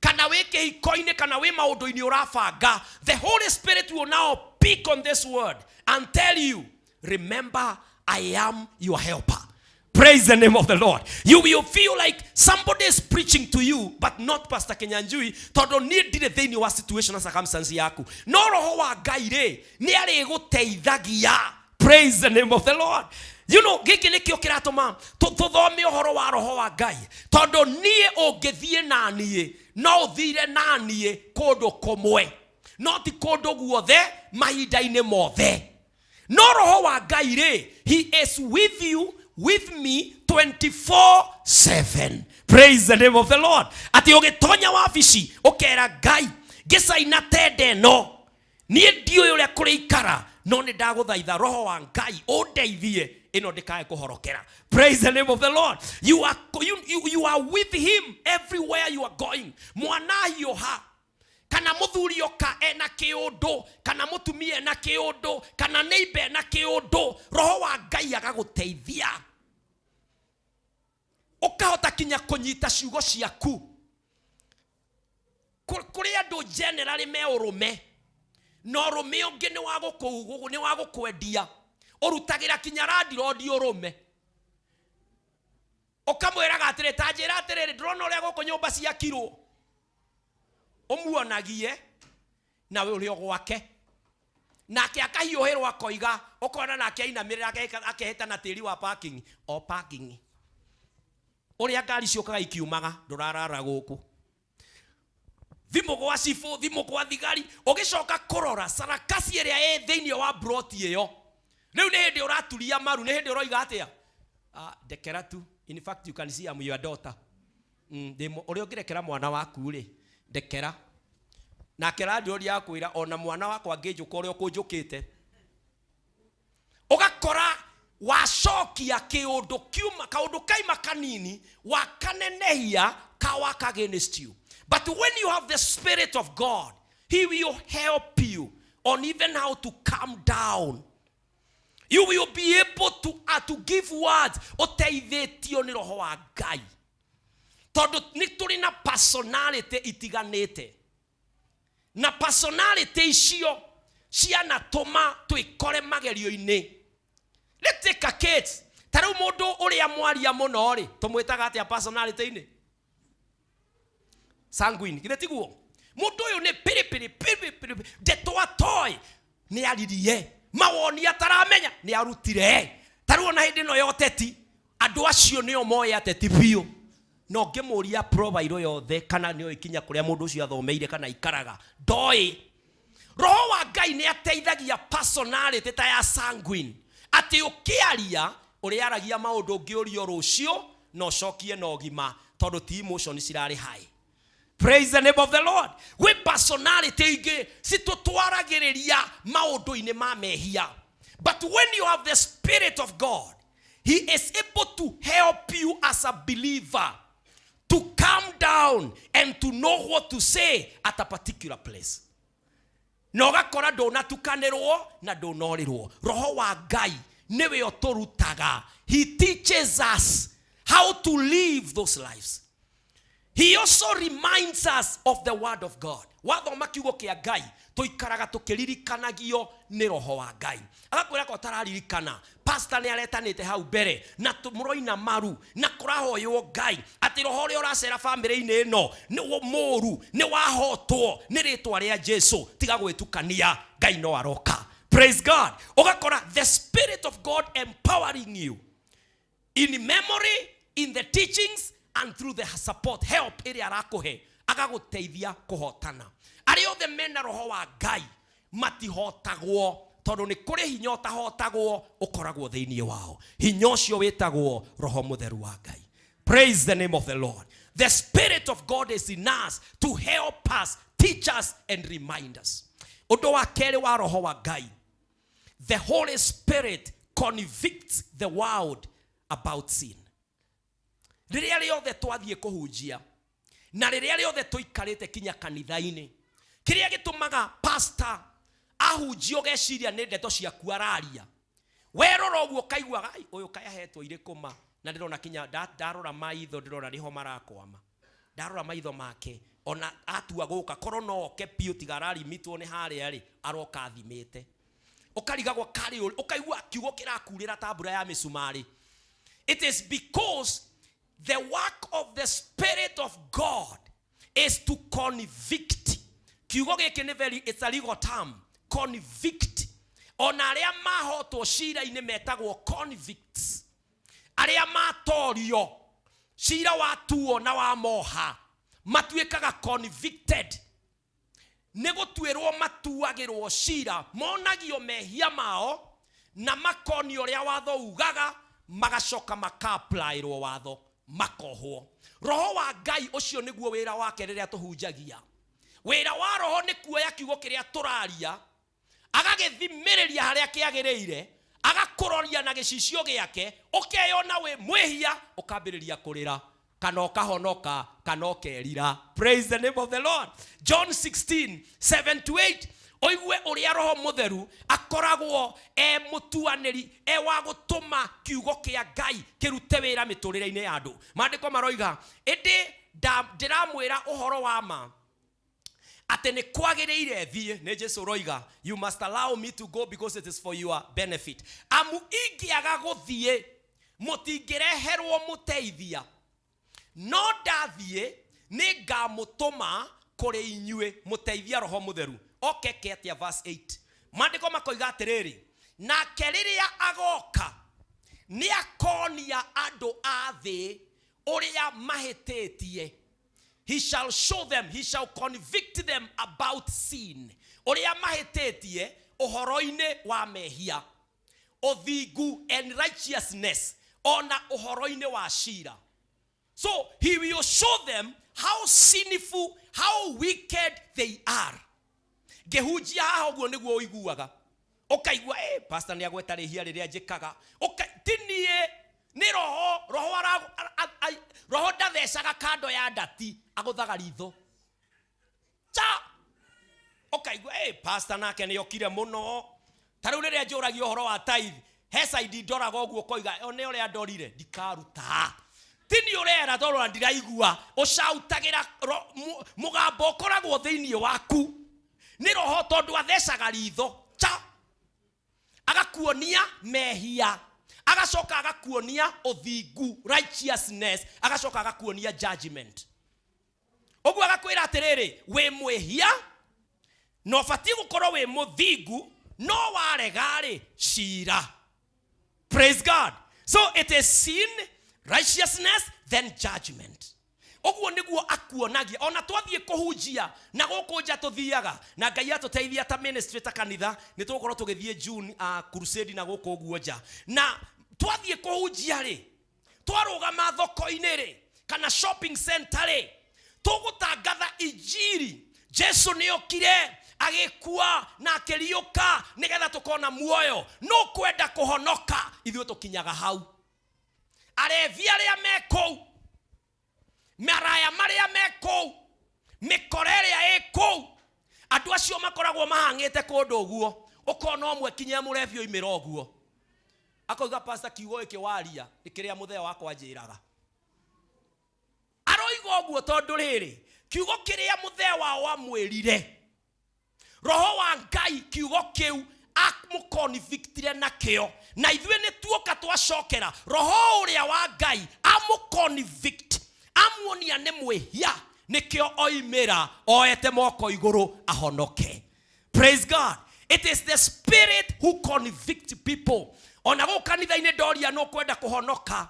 kana we kihiko-ini kana we maundu-ini urabanga, the Holy Spirit will now pick on this word and tell you, remember, I am your helper. Praise the name of the Lord. You will feel like somebody is preaching to you, but not Pastor Kinyanjui. Todo ni dire thini wa situation na circumstance yaku. No roho wa Ngai re ni ariguteithagia. Praise the name of the Lord. You know, giki nikio kiratuma tuthome uhoro wa roho wa Ngai. Todo nie ungithie na nie, no uthire na nie kundu kumwe. No ti kundu guothe mahinda-ini mothe. No roho wa Ngai re, he is with you, with me 24/7. Praise the name of the Lord. Ati ugitonya wabici ukera Ngai gicaina tende no nie ndiu uria kurikara no ni ndaguthaitha roho wa Ngai undeithie ino ndikae kuhorokera. Praise the name of the Lord. You are with him everywhere you are going. Mwana yoha kana muthuri oka ena kiundu kana mutumia ena kiundu kana neighbor ena kiundu, roho wa Ngai agaguteithia ukahota kinya kunyita ciugo ciaku. Kuri andu generally me urume no rume ungi ni wagukwendia urutagira kinya randirodi urume ukamwiraga atire tanjira atire ndrona uria guku nyumba ciakirwo umuonagie nawe uri gwake nake akahiuhirwo akoiga ukona nake ainamirira akeheta na tiri wa parking o parking uria ngari ciokaga ikiumaga ndurarara guku thimu gwa cifu thimu gwa thigari ugicoka kurora sarakasi iria e thiini wa broti iyo riu ni hindi uraturia maru ni hindi uroiga atia dekera tu. In fact, you can see I'm your daughter. Uri ungirekera mwana waku ri dekera na kerandi uri akwira ona mwana wakwa ngijuka uri ukunjukite ugakora wacokia kiundu kiuma kaundu kaima kanini wakanenehia kawaka against you. But when you have the Spirit of God, he will help you on even how to calm down. You will be able to give words uteithitio ni roho wa Ngai. Tondu ni turi na personality itiganite. Na personality icio cianatuma twikore magerio-ini. Let's take a case. Taru mundu uria mwaria muno ri tumwitaga atia personality-ini? Sanguine. Gire tiguo. Mundu uyu ni piripiri detwa toy ni aririe. Mawoni ataramenya ni arutire. Taru ona hindi no yoteti andu acio ni omoya ateti biu. No ngemuria provider yothe kana ni oikinya kuria mundu ucio athomeire kana ikaraga ndoi. Roho wa Ngai ni ateithagia personality ta ya sanguine. Ati ukiaria uri aragia maundu ngiurio rucio no cokie no gima tondu ti emotion cirari high. Praise the name of the Lord. We personality ingi situtwaragiriria maundu-ini ma mehia. But when you have the Spirit of God, he is able to help you as a believer to calm down and to know what to say at a particular place. No gakora ndonatukanirwo na ndonorirwo. Roho wa Ngai niwe otorutaga. He teaches us how to live those lives. He also reminds us of the word of God. Wathoma kiugo kia Ngai tuikaraga tukiririkanagio ni roho wa Ngai. Agakwira ko tararirikana pastor ni aretanite hau mbere na tumuroina maru na kurahoywo Ngai ati roho uri uracera family-ini ino ni muru ni wahotwo ni ritwa ria Jesu tiga gwitukania Ngai no aroka. Praise God. Ugakora the Spirit of God empowering you in memory, in the teachings, and through the support, help iri arakuhe agaguteithia kuhotana. Ari othe mena roho wa Ngai matihotagwo tondu ni kuri hinya utahotagwo ukoragwo thiini wao. Hinya ucio witagwo roho mutheru wa Ngai. Praise the name of the Lord. The Spirit of God is in us to help us, teach us, and remind us. Undu wa keri wa roho wa Ngai, the Holy Spirit convicts the world about sin. Riria riothe twathie kuhunjia na riria riothe tuikarite kinya kanitha-ini, kiria gitumaga pastor ahunjio geciria ni ndeto cia kuararia, werora uguo kaiguaga uyu kayahetwo irikuma na ndirona kinya ndarora maitho ndirona riho marakwama, ndarora maitho make ona atua guka koro no ke pio tigarari mitwo ne hare ri aroka athimete ukarigagwo kari ukaigua kiugo kirakurira tambura ya misumari. It is because the work of the Spirit of God is to convict. Kiugo giki ni very, it's a legal term, convict. Ona aria mahoto shira ine metagwo convicts. Aria matorio shira watuo na wa moha matuikaga convicted. Nego tuerwo matuagirwo shira monagio mehia mao na makonio ria watho ugaga magacoka makaplairwo watho makohwo. Roho wa Ngai ucio niguo wira wake riria tuhunjagia. Wira wa roho ni kuoya kiugo kiria turaria agagithimiriria haria kiagiriire agakuroria na gicicio giake ukeyona we mwehia ukambiriria kurira kana ukahonoka kana ukerira. Praise the name of the Lord. John 16:7-8. Oigwe uria roho mutheru akoragwo mutuaniri wa gutuma kiugo kia Ngai kirute wira miturire-ine ya andu. Maandiko maroiga indi ndiramwira uhoro wa ma ate ne kwagiriire thie ne Jesu roiga you must allow me to go because it is for your benefit. Amu ingiaga guthie mutingireherwo muteithia no ndathie ninga mutuma kuri inyue muteithia roho mutheru. Okay, ketia verse 8. Maandiko makoiga atiriri na keriria agoka ni akonia andu a thi uria mahitetie. He shall show them, he shall convict them about sin. Uria mahitetie uhoro-ine wa mehia, othigu and righteousness, ona uhoro-ine wa shira. So he will show them how sinful, how wicked they are. Gehujia haha guo niguo uiguaga. Ukaigua pastor ni agweta rihia riria njikaga. Tinie ni roho ndathecaga kando ya ndati aguthaga ritho. Cha ukaigua pastor nake ni okire muno. Tariu riria njuragia uhoro wa tithe hesaidi ndoraga oguo koiga one uria ndorire ndikaruta. Tini urera ndorora ndiraigua ucautagira mugambo koragwo thiini waku ni roho tondu athecaga ritho. Cha agakuonia mehia agacoka agakuonia othingu righteousness agacoka agakuonia judgment. Ogu agakwira atiriri we mwehia no fati gukorwo we muthingu no waregari shira. Praise God. So it is sin, righteousness, then judgment. Oguo niguo akuonagia ona twathie kuhunjia na guku nja tuthiaga na Ngai atuteithia ta ministry ta kanitha ni tugukorwo tugithie June crusade na guku uguo nja na twathie kuhunjia ri twarugama thoko-ini ri kana shopping center ri tugutangatha injiri Jesu ni okire agikua na akiriuka nigetha tukona muoyo no kwenda kuhonoka ithuĩ tukinyaga hau arevia aria meko maraya maria meko mikoreria eko andu acio makoragwo mahangite kundu uguo ukona omwe kinya murevio imira uguo akoiga pastor kiugo iki waria ikiria muthea wakwa njiraga aroiga uguo tondu riri kiugo kiria muthea wa mwirire roho wa Ngai kiugo kiu amuconvictire nakio na ithuĩ ni tuoka twacokera roho uria wa Ngai amuconvict amuonia ne mwehia nikio oimira oete moko iguru ahonoke. Praise God. It is the Spirit who convicts people. Ona go kanitha-ini ndoria no kwenda kuhonoka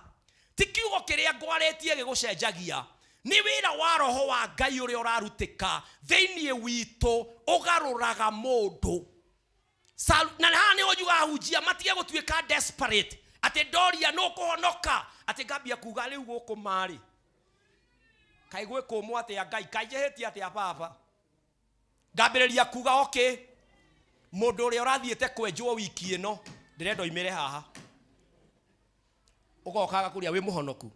ti kiugo kiria ngwaretie gigucenjagia ni wira wa roho wa Ngai uria urarutika thiini witu ugaruraga mundu na hani ojuga hujia matige gutuika desperate ate ndoria no kuhonoka ate ngambia kuga riu guku mari kaigwe kumwa ate Ngai kaijeheti ate baba ngambiriria kuga okay mundu uria urathiete kwenjwo wiki ino ndirenda imire haha ugokaga kuria wi muhonoku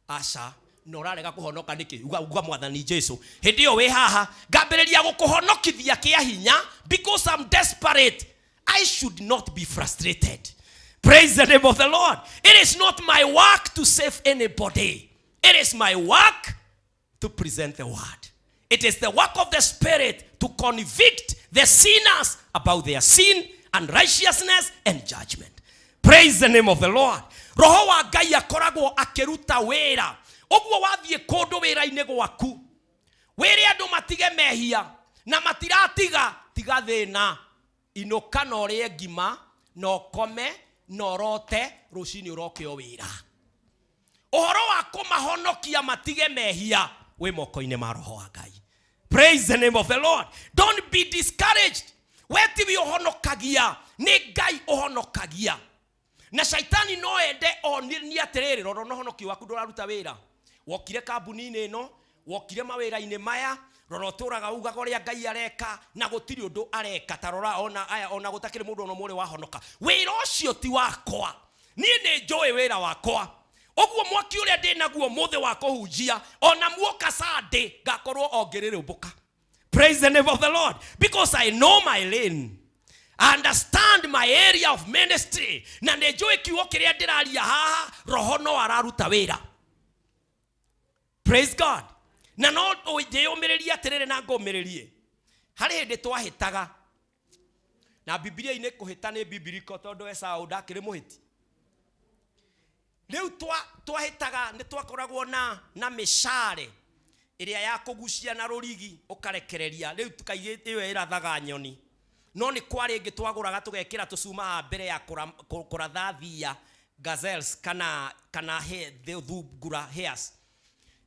aca no rarega kuhonoka niki uga mwathani Jesu hindi yo wi haha ngambiriria gukuhonokithia kia hinya because I'm desperate. I should not be frustrated. Praise the name of the Lord. It is not my work to save anybody. It is my work to present the word. It is the work of the Spirit to convict the sinners about their sin and righteousness and judgment. Praise the name of the Lord. Roho wa Ngai akoragwo akiruta wera. Ogwo wathie kondo wera-ine gwaku. Were andu matige mehia na matiratiga tiga thina. Inuka na urie ngima na ukome na urote rucini uroke o wira. Uhoro wa kumahonokia matige mehia we moko-ine ma Roho wa Ngai. Praise the name of the Lord. Don't be discouraged. Weti wi uhonokagia ni Ngai uhonokagia. Na shaitani no ende ni atiriri roro no honoki waku nduraruta wira. Wokire kambuni-ine ino, wokire mawira-ine maya, roro turaga uga goria Ngai areka na gutiri undu areka tarora ona gutakire mundu ono muri wahonoka. Wira ucio ti wakwa. Nie ni njoi wira wakwa. Ogwo mwaki uria ndi naguo muthe wa kuhunjia ona muoka Sunday ngakorwo ongerirumbuka. Praise the name of the Lord. Because I know my lane. I understand my area of ministry. Na njoi kiugo kiria ndiraria haha roho no araruta wira. Praise God. Na no njeyumireria atiriri na ngomirerie. Hari hindi twahitaga. Na Biblia-ine kuhita ni bibiliko tondu Esau ndakiri muhiti. Leu twahitaga ni twakoragwo na mishare iria ya kugucia na rurigi ukarekereria. Leu tukaige iyo irathaga nyoni. No ni kwari ingi twaguraga tugekira tucuma mbere ya kuratha thia gazelles kana the thungura hairs.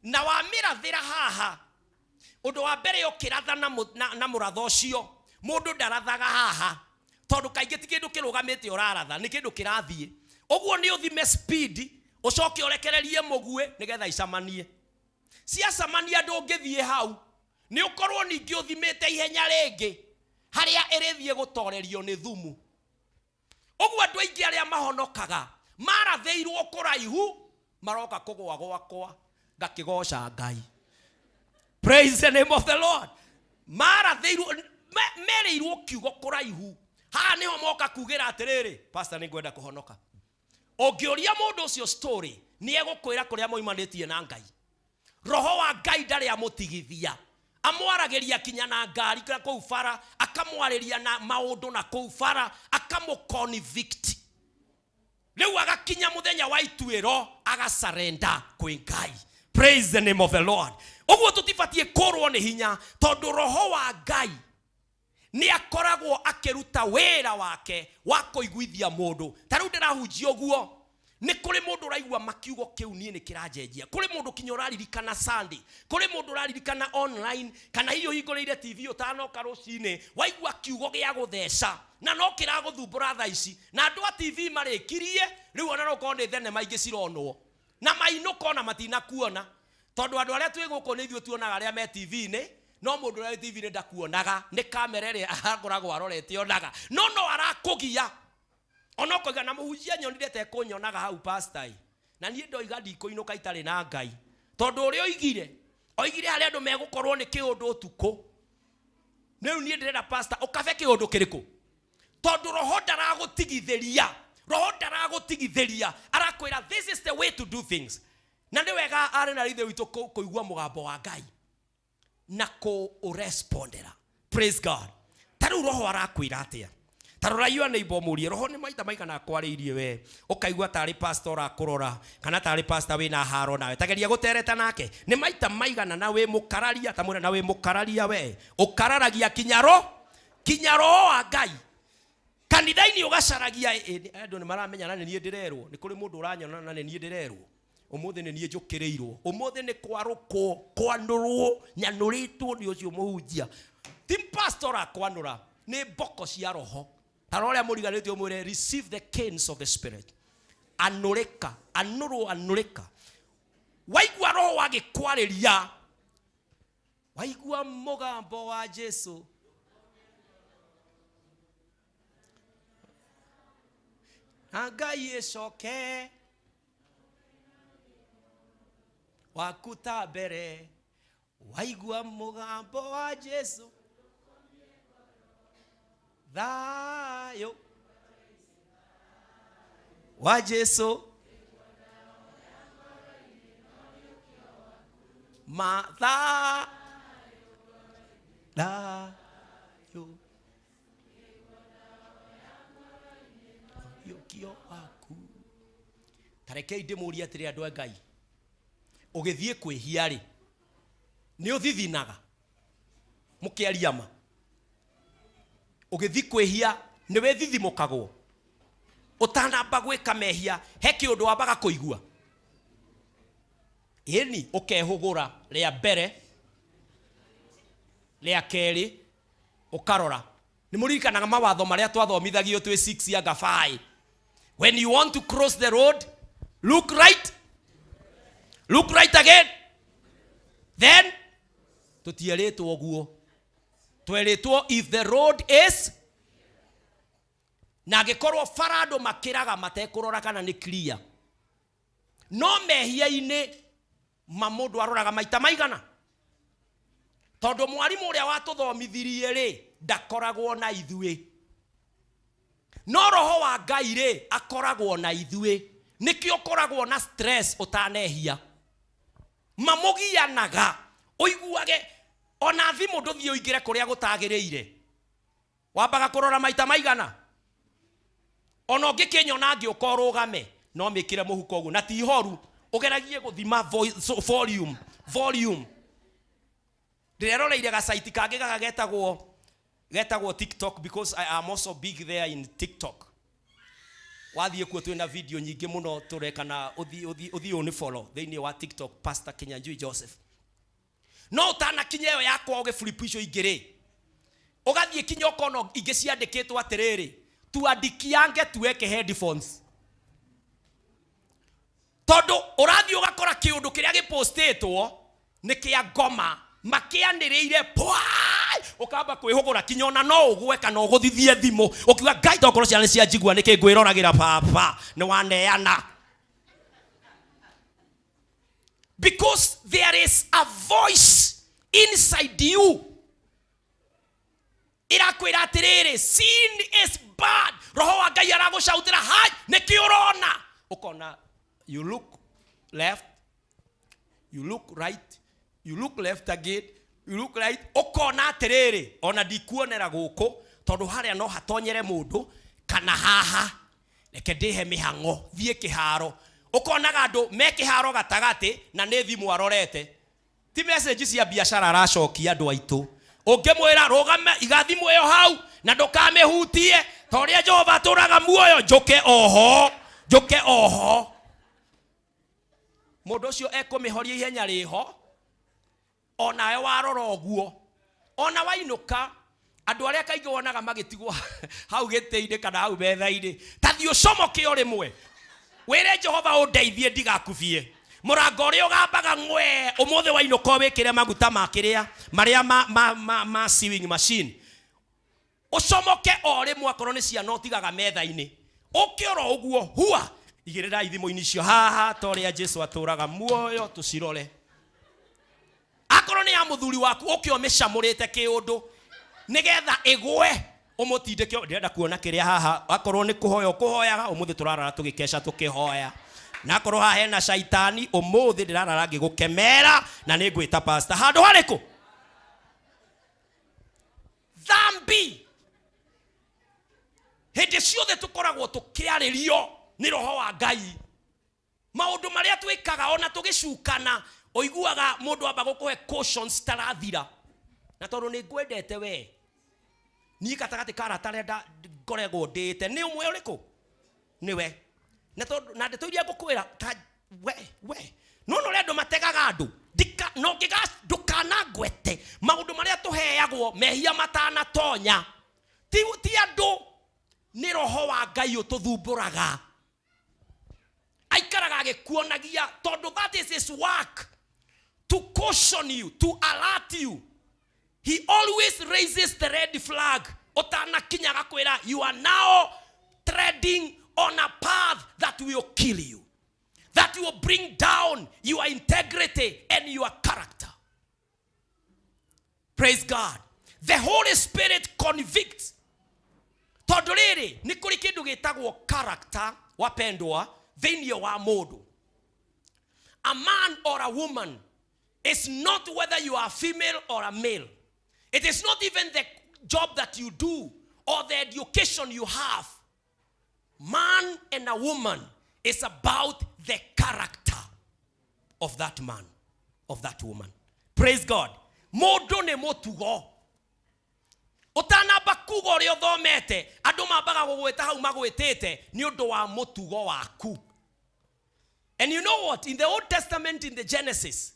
Na wamirathira haha undu wa mbere ukiratha na muratho ucio mundu ndarathaga haha tondu kaingi ti kindu kirugamite uraratha ni kindu kirathie. Ogwo ni uthime speed ucoke urekererie mugue nigetha icamanie. Ciacamania ndungithie hau ni ukorwo ningi uthimite ihenya ringi haria irithie gutorerio ni thumu. Ogwo andu aingi aria mahonokaga maratheirwo kuraihu maroka kugwa gwakwa ngakigoca Ngai. Praise the name of the Lord. Maratheirwo mereirwo kiugo kuraihu ha niho moka kugira atiriri pastor ni ngwenda kuhonoka. Ogioria mundu ucio story ni egukwira kuria moimanitie na Ngai. Roho wa Ngai ndari amutigithia amwarageria kinya na ngari kira kou bara akamwariria na maundu na kou bara akamuconvict. Leu agakinya muthenya wa ituiro agasurrender kwi Ngai. Praise the name of the Lord. Ogwo tutifatie korwo ni hinya tondu roho wa Ngai ni akoragwo akiruta wira wake wa kuiguithia mundu. Taru ndirahunjia ogwo ni kuri mundu raigwa makiugo kiu nie ni kirajenjia. Kuri mundu kinya uraririkana Sunday, kuri mundu uraririkana online kana hiyo hinguriire TV utanoka rucine waigwa kiugo gia gutheca na no kiraguthumbura tha ici na andu a TV marikirie riu ona no kone thenema ingi cironwo na mainuko na matina kuona tondu andu aria twi guku ni ithuĩ tuonaga aria me TV-ini no mundu uria TV-ini ndakuonaga ni kamera iria akoragwo arorete onaga no arakugia ona koiga na muhunjia nyonire te kunyonaga hau pastor na nie ndoiga ndikoinuka itari na Ngai tondu uria oigire hari andu megukorwo ni kiundu utuku riu nie ndirenda pastor ukabe kiundu kiriku tondu roho ndaragutigithiria arakwira this is the way to do things na ndi wega ari na rithe witu kuigua mugambo wa Ngai na ku respondera. Praise God. Taru roho arakwira atia tarora you neighbor murie roho ni maita maigana kwariirie we ukaigua tari pastor akurora kana tari pastor wina haro nawe tageria gutereta nake ni maita maigana na we mukararia tamura na we mukararia we ukararagia kinyaro wa Ngai kanitha-ini ugacaragia andu ni maramenya na nie ndirerwo ni kuri mundu uranyona na nie ndirerwo umuthi ni nie njukireirwo umuthi ni kwarukwo kwanurwo nyanuritwo ni ucio muhunjia tim pastor akwanura ni boko cia roho taroria muriganitio mwire receive the canes of the Spirit anurika anurika waigua roho wagikwariria waigua mugambo wa Jesu Ngai ecoke wakuta mbere waigua mugambo wa Jesu thayo wa Jesu matha dayo yokio waku. Tarekei ndimuria atiri andu a Ngai, ugithie kwihia ri ni uthithinaga mukiaria ma, ugithi kwihia ni wethithimukagwo utanamba gwika mehia he kiundu wambaga kuigua ini ukehugura ria mbere ria keri ukarora. Ni muririkanaga mawatho maria twathomithagio twi 6 yaga 5. When you want to cross the road, look right again, then tutieretwo guo, tweretwo if the road is, na gikorwo farado makiraga matekurora kana ni clear. No mehia ine mamundu aroraga maita maigana, tondu mwarimu uria watuthomithirie ri ndakoragwo na ithui, no roho wa Ngai ri akoragwo na ithui. Nikio koragwo na stress utanehia, mamugianaga uiguage ona thimu nduthi uingire kuria gutagiriire, wambaga kurora maita maigana. Ona ungikinyona ngiukorugame no mikire muhuko ugu na ti horu ugeragie guthima volume. Ndireroreire ga site kange getagwo TikTok, because I am also big there in TikTok. Wathie kuo twina video nyingi muno turekana uthi uni follow thini wa TikTok Pastor Kinyanjui Joseph. No utana kinyeyo yakwa ugeflipisho igire ugathie kinyo kono ingi ciandikitwo atiriri tuandikiange tuweke headphones, tondu urathie ugakora kiundu kiria gipostitwo ni kia ngoma makianiriire ukamba kwihugura kinyona no ugwe kana uguthithie thimu ukiuga Ngai tokoro ciana cia njigua niki ngwiroragira papa ni waneana. Because there is a voice inside you irakwira atiriri sin is bad. Roho wa Ngai aragucautira hai niki urona ukona. You look left, you look right, you look left again, you look right, ukona atiriri ona ndikuonera guku tondu haria no hatonyere mundu kana haha reke ndihe mihango thie kiharo. Ukonaga andu me kiharo gatagati na ni thimu arorete, ti message cia biashara aracokia andu aitu. Ungimwira rugame igathimu iyo hau na ndukamehutie toria Jehova turaga muoyo njuke oho. Mundu ucio ekumihoria ihenya riho onawe warora oguo, ona wainuka andu aria kaingi wonaga magitigwo hau gitiinde kana hau betha-ini tathi ucomoke urimwe wire Jehova undeithie ndigakubie murango uri ugambaga ngwe umuthi wainuka wikire maguta makiria maria ma sewing machine ucomoke urimwe akorwo ni ciana utigaga metha-ini ukiora uguo hua igirira ithimo-ini cio haha toria Jesu aturaga muoyo tucirore. Akorwo ni ya muthuri waku ukiomicamurite kiundu nigetha igwe umutindike ndirenda kuona kiria haha. Akorwo ni kuhoya kuhoyaga umuthi turarara tugikesha tukihoya, na akorwo haha hena shaitani umuthi ndirarara ngigukemera na ningwita pastor handu hariku thambi. Hindi ciothe tukoragwo tukiaririo ni roho wa Ngai maundu maria twikaga ona tugicukana oiguaga mundu amba gukuhe cautions tarathira na tondu ni ngwendete we ni katagati kara tarenda ngorego ndite ni umwe uriku ni we na tondu na ndetoiria ngukwira we no rendo mategaga andu dika no giga ndukana ngwete maundu maria tuheagwo mehia matana tonya ti andu ni roho wa Ngai ututhumburaga aikaraga agikuonagia tondu that is his work, to caution you, to alert you. He always raises the red flag. Otana kinyaga kwira you are now treading on a path that will kill you, that will bring down your integrity and your character. Praise God. The Holy Spirit convicts. Todorere ni kuri kindu gitagwo character wapendwa thini wa mundu. A man or a woman is not whether you are female or a male. It is not even the job that you do or the education you have. Man and a woman is about the character of that man, of that woman. Praise God. Modo ne motugo. Utanamba kugo rio thomete. Andu mambaga gugwita hau magwitite ni undu wa mutugo waku. And you know what? In the Old Testament, in the Genesis,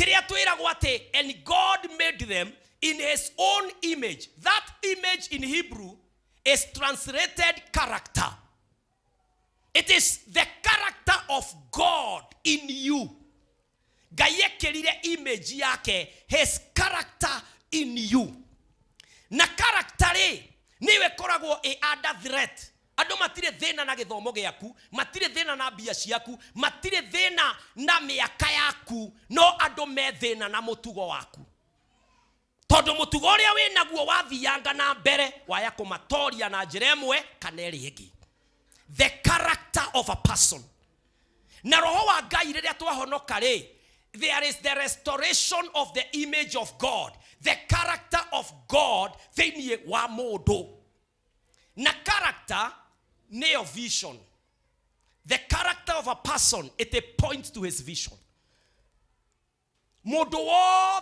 and God made them in his own image. That image in Hebrew is translated character. It is the character of God in you. Gaye kelire image yake, his character in you. Na character niwe koragwo e under threat. Ado matire thina na githomo giaku, matire thina na bia ciaku, matire thina na miaka yaku, no ado me thina na mutugo waku. Todo mutugo ria we naguo wathianga na mbere waya kumatoria na njira imwe kana iri ingi. The character of a person. Na roho wa Ngai riria twahonoka ri, there is the restoration of the image of God, the character of God thini wa mundu. Na character neo vision. The character of a person, it points to his vision. Modo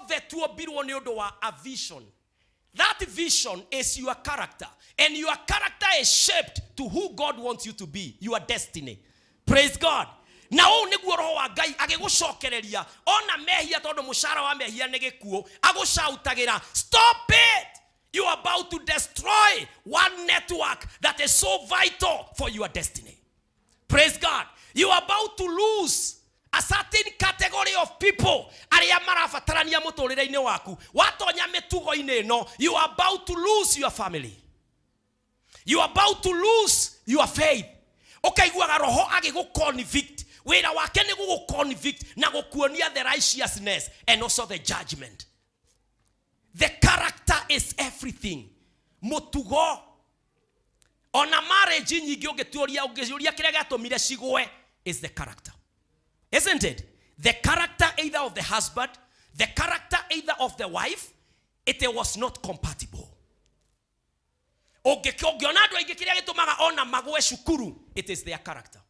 the tuobirwo ne odo wa a vision. That vision is your character. And your character is shaped to who God wants you to be. Your destiny. Praise God. Now niguo roho wa Ngai agigucokereria ona mehia tondu mushara wa mehia ne gikuo agucautagira. Stop it. You are about to destroy one network that is so vital for your destiny. Praise God. You are about to lose a certain category of people. You are about to lose your family. You are about to lose your faith. Okay, you are roho age go convict. Wera wakene go convict na go kuonia the righteousness and also the judgment. The character is everything. Mutugo. On a marriage is the character. Isn't it? The character either of the husband, the character either of the wife, it was not compatible. It is their character.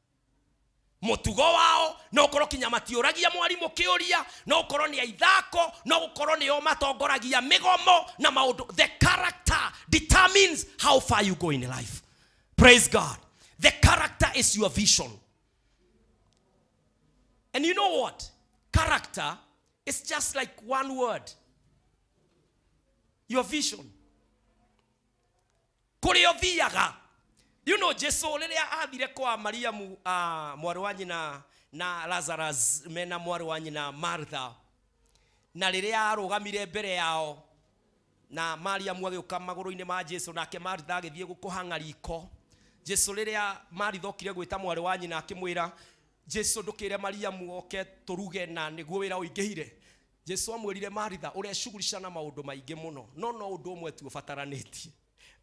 Mutugo wao no koro kinyamatiuragia mwalimu kioria no koro ni aithako no koro ni omatongoragia migomo na maudu. The character determines how far you go in life. Praise God. The character is your vision. And you know what? Character is just like one word. Your vision. Kuriothiaga. You know, Jesu lelia athire kwa Mariamu mwari wa nyina na Lazarus mena mwari wa nyina Martha. Na lelia arugamire mbere yao na Mariamu agĩũka magũrũ-inĩ ma Jesu nake Martha agĩthiĩ gũkũhanga riko. Jesu lelia Martha okire gwĩta mwari wa nyina akĩmwĩra Jesu ndũkĩre Mariamu oke tũruge na nĩguo wĩra ũingĩhire. Jesu amwĩrire Martha ũrecuguricana na maũndũ maingĩ mũno no ũndũ ũmwe tu ũbataranĩtie.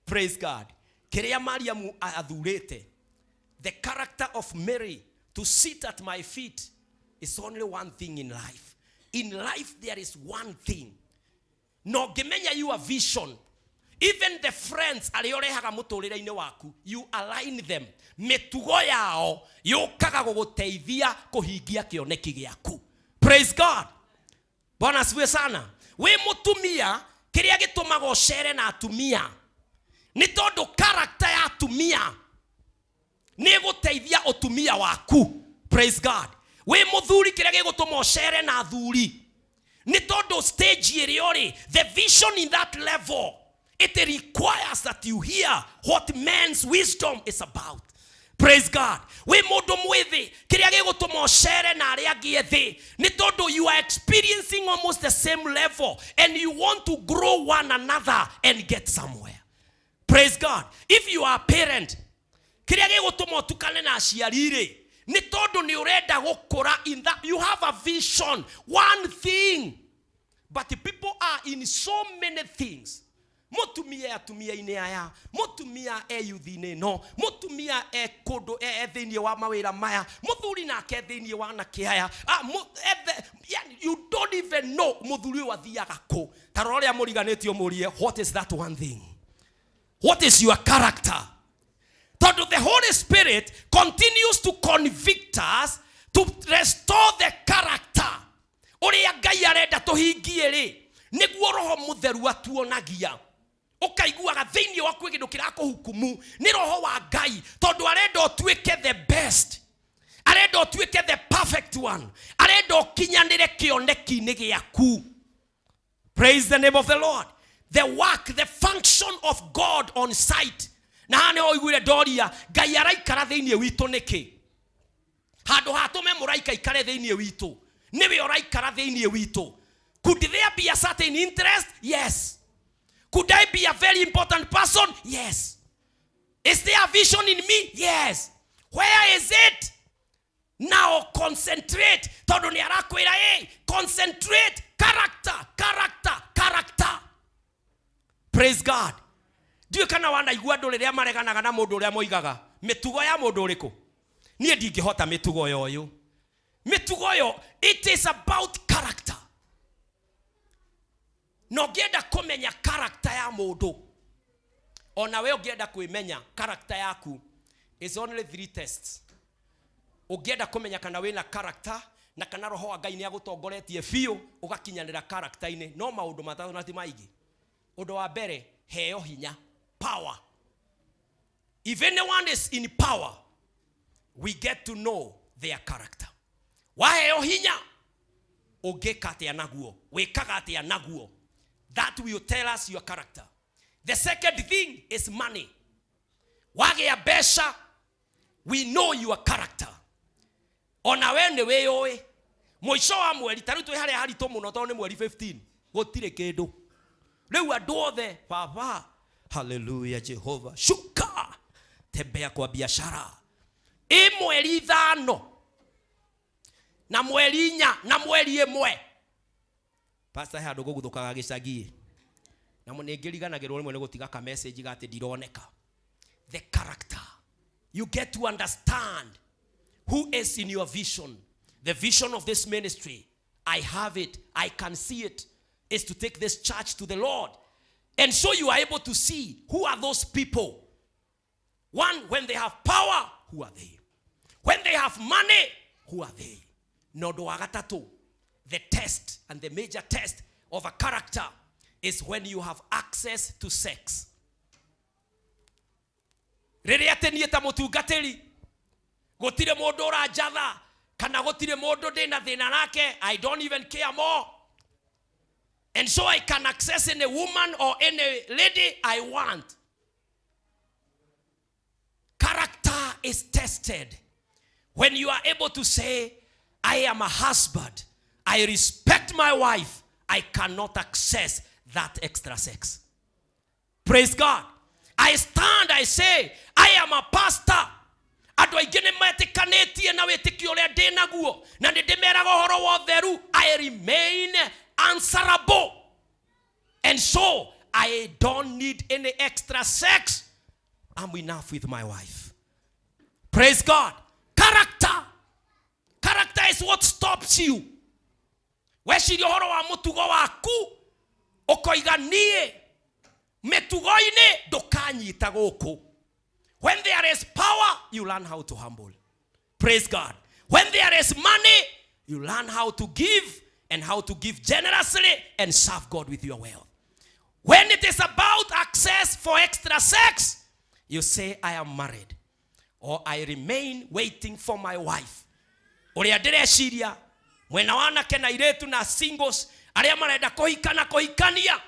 Praise God. Kiria Mariamu athurete. The character of Mary to sit at my feet is only one thing in life. In life there is one thing. No gemenya your vision. Even the friends aliorehaga muturire-ini waku, you align them. Metugo yao yukaga guguteithia kuhingia kioneki giaku. Praise God. Bwana asifiwe sana. We mutumia kiria gitumaga ucere na atumia. Ni tondu character ya atumia ni guteithia utumia waku. Praise God. We muthuri kiria gigutuma ucere na athuri. Ni tondu stage iriori, the vision in that level, it requires that you hear what man's wisdom is about. Praise God. We mundu mwithi kiria gigutuma ucere na aria angi ethi ni tondu you are experiencing almost the same level and you want to grow one another and get somewhere. Praise God. If you are a parent, kiria gigutuma utukane na aciari ri ni tondu ni urenda gukura in that you have a vision, one thing. But the people are in so many things. Mutu mutumia atumia ine aya mutumia yuthi-ine no mutumia kodo thiini wa mawira maya muthuri nake thiini wa anake aya you don't even know muthuri wathiaga ku taroria muriganitio murie what is that one thing? What is your character? The Holy Spirit continues to convict us to restore the character. Uria Ngai arenda tuhingie ri niguo roho mutheru atuonagia ukaiguaga thiini wa kwi kindu kirakuhukumu ni roho wa Ngai tondu arenda utuike the best, arenda utuike the perfect one, arenda ukinyanire kioneki-ini giaku. Praise the name of the Lord. The work, the function of God on site. Na hane oiguire doria Ngai araikara thiini witu niki handu hatume muraika ikare thiini witu niwe oraikara thiini witu. Could there be a certain interest? Yes. Could I be a very important person? Yes. Is there a vision in me? Yes. Where is it? Now concentrate. Tondu ni arakwira concentrate. Character. Praise God. Diyo kana wana igua ndå rä rä a mareganaga na må ndå å rä a moigaga mä tugo ya må ndå å rä kå niä ndingä hota mä tugo yo yo mä tugo yo. It is about character. No ngĩenda kũmenya character ya mũndũ ona we ũngĩenda kwĩmenya character yaku is only 3 tests. Ũngĩenda kũmenya kana wĩna character na kana roho wa Ngai nĩ agũtongoretie biũ ũgakinyanĩra character-inĩ no maũndũ matatũ na ti maingĩ. Ũndũ wa mbere, heo hinya, power. If anyone is in power, we get to know their character. Waheo hinya ũngĩka atĩa naguo, wĩkaga atĩa naguo. That will tell us your character. The second thing is money. Wagĩa mbeca, we know your character. Ona we nĩ wĩũĩ mũico wa mweri tarĩu twĩ harĩa haritũ mũno tondũ nĩ mweri 15 gũtirĩ kĩndũ. Rĩu andũ othe baba, hallelujah Jehova, shuka tembea kwa biashara mweri 5 na mweri 4 na mweri 1. Pastor handũ gũgũthũkaga gĩcagi na nĩngĩriganagĩrwo rĩmwe nĩ gũtiga ka message gati ndironeka. The character. You get to understand who is in your vision. The vision of this ministry, I have it, I can see it, is to take this church to the Lord. And so you are able to see who are those people. One, when they have power, who are they? When they have money, who are they? Nodo agatatu. The test and the major test of a character is when you have access to sex. Rĩrĩa teniĩ ta mũtungatĩri gũtirĩ mũndũ ũranjatha kana gũtirĩ mũndũ ndĩna thĩna nake, I don't even care more. And so I can access any woman or any lady I want. Character is tested when you are able to say, I am a husband, I respect my wife, I cannot access that extra sex. Praise God. I stand, I say, I am a pastor. Andũ aingĩ nĩ metĩkanĩtie na wĩtĩkio ũrĩa ndĩ naguo na nĩ ndĩmeraga ũhoro wa ũtheru. I remain answerable. And so I don't need any extra sex. I'm enough with my wife. Praise God. Character. Character is what stops you. Weciria ũhoro wa mũtugo waku ũkoiganie mĩtugo-inĩ ndũkanyita gũkũ. When there is power, you learn how to humble. Praise God. When there is money, you learn how to give and how to give generously and serve God with your wealth. When it is about access for extra sex, you say, I am married or I remain waiting for my wife. Ũrĩa ndĩreciria mwena wanake na iretu na singles arĩa marenda kũhikana kũhikania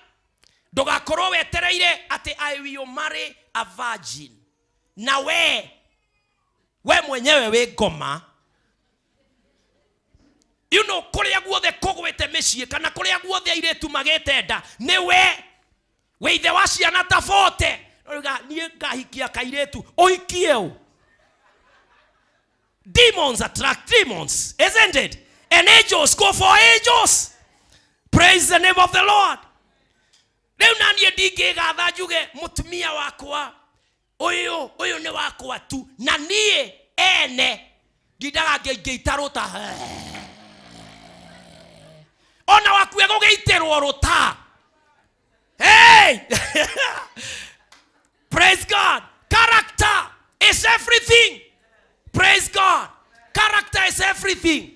ndũgakorwo wetereire ati I will marry a virgin. Na we mwenyewe we ngoma, you know, kuria guothe kugwete mĩciĩ kana kuria guothe airetu magĩte nda nĩ we ithe wa ciana ta 40 niĩ ngahikia kairetu ũhikie ũ. Demons attract demons, isn't it? And angels go for angels. Praise the name of the Lord. Leo nanie ndingigatha njuge mutumia wakwa uyu ni wakwa tu na nie ene ndidaga ngeitaruta ona wakue gugeitirwo ruta. Hey! Praise God. Character is everything. Praise God. Character is everything.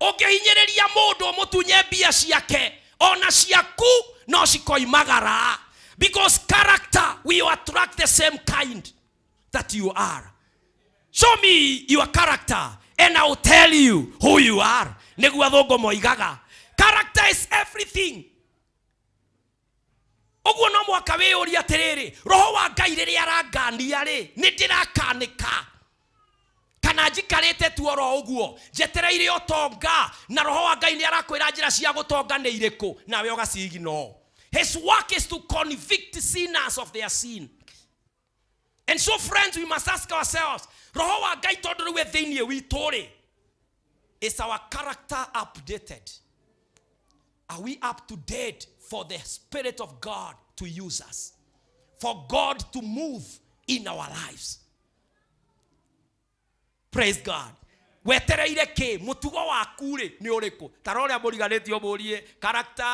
Ukihinyereria mundu mutunye mbia ciake ona ciaku no cikoimagara, because character will attract the same kind that you are. Show me your character and I will tell you who you are. Niguo athungu moigaga character is everything. Oguo no mwaka wiyuri atiriri, roho wa Ngai riria arangania ri ni ndirakanika kana njikarite tuoro uguo njetereire utonga na roho wa Ngai ni arakwira njira cia gutonga ni iriku nawe ugacigino. His work is to convict sinners of their sin. And so friends, we must ask ourselves, roho wa Ngai tondu riwe thiini witu ri, is our character updated? Are we up to date for the Spirit of God to use us, for God to move in our lives? Praise God. Wetereire ke mutugo waku ri ni uriku? Tarore amuriganitio murie character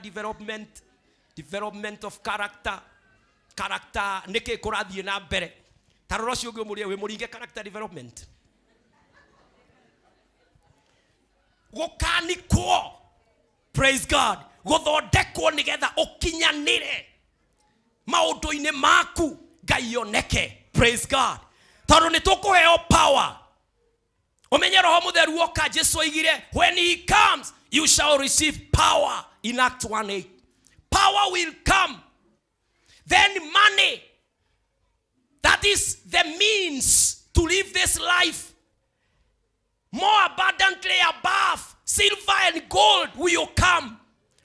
development of character nike kurathie na mbere. Tarora cio ngio murie we muringe character development. Gukanikwo, praise God, guthondekwo nigetha ukinyanire maundu-ini maku Ngai oneke. Praise God. Tondu ni tukuheo power. Umenye roho mutheru oka Jesu oigire, when he comes you shall receive power in Acts 1:8. Power will come. Then money, that is the means to live this life more abundantly above silver and gold, will come.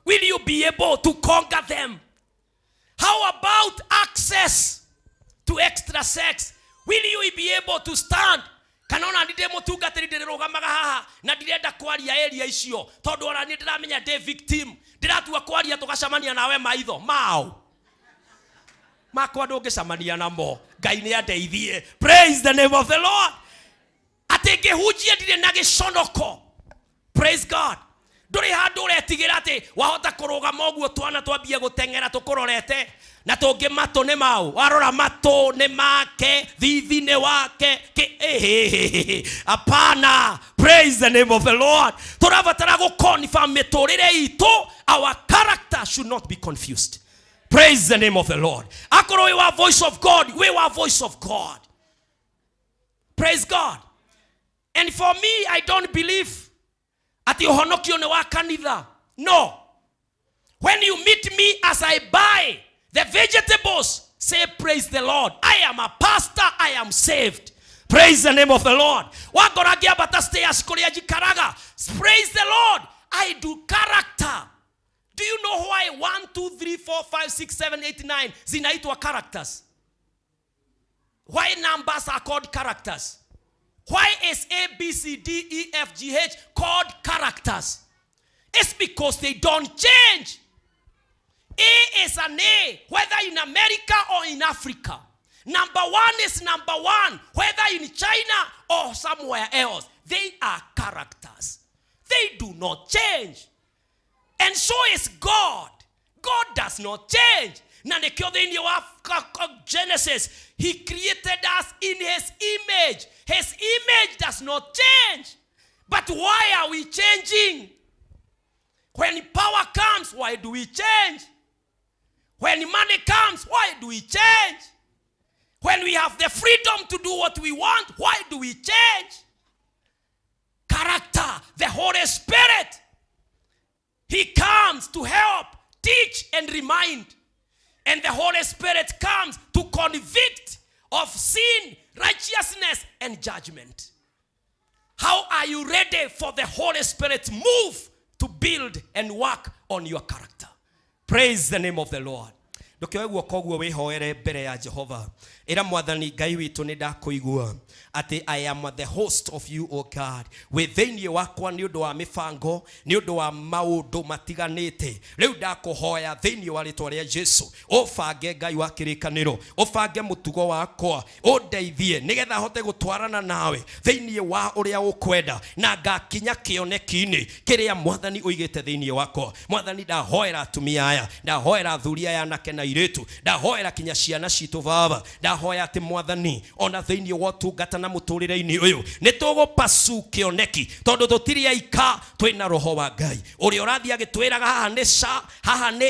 Will you be able to conquer them? How about access to extra sex? Will you be able to stand? Kanona ndide mutungatiri ndirugamaga haha na ndirenda kwaria area icio tondu ora ni ndiramenya ndi victim, ndiratua kwaria tugacamania nawe maitho mao makwa ndungicamania namo. Ngai ni andeithie. Praise the name of the Lord. Atenge hujie ndire na giconoko. Praise God. Nduri handu uretigira ati wahota kurugama oguo twana twambie gutengera tukurorete na tungi matu ni mau warora matu ni make thithi ni wake apana. Praise the name of the Lord. Turabatara go confirm miturire itu. Our character should not be confused. Praise the name of the Lord. Akoro we were voice of God, we were voice of God. Praise God. And for me, I don't believe ati uhonokio ni wa kanitha. No. When you meet me as I buy the vegetables, say praise the Lord. I am a pastor, I am saved. Praise the name of the Lord. Wagoragia bataste asikoria jikaraga. Praise the Lord. I do character. Do you know why 1, 2, 3, 4, 5, 6, 7, 8, 9 zinaitwa characters? Why numbers are called characters? Why is A, B, C, D, E, F, G, H called characters? It's because they don't change. A is an A, whether in America or in Africa. Number 1 is number 1, whether in China or somewhere else. They are characters. They do not change. And so is God. God does not change. Na nekio thini wa Genesis, he created us in his image. His image does not change. But why are we changing? When power comes, why do we change? When money comes, why do we change? When we have the freedom to do what we want, why do we change? Character, the Holy Spirit, he comes to help, teach, and remind. And the Holy Spirit comes to convict of sin, righteousness, and judgment. How are you ready for the Holy Spirit's move to build and work on your character? Praise the name of the Lord. nduke guoko guo wihoere mbere ya Jehova ira mwathani Ngai witu ni ndakuigua ati I am the host of you, O God. Within wakwa ni undu wa mifango, ni undu wa maundu matiganite. Riu ndakuhoya thini wa ritwa ria Jesu, ufange Ngai wa kirikaniro, ufange mutugo wakwa, undeithie nigetha hote gutwarana nawe thini wa uria ukwenda na ngakinya kioneki-ini kiria mwathani uigite thini wakwa. Mwathani ndahoera atumia aya, ndahoera thuria ya nake na iritu, ndahoera kinya ciana citu baba, ndahoya ati mwathani ona thini wa tungata na muturire-ini uyu nitugupasu kioneki tondu tutiri aika twina roho wa Ngai uria urathi agitwiraga haha ni sa haha ni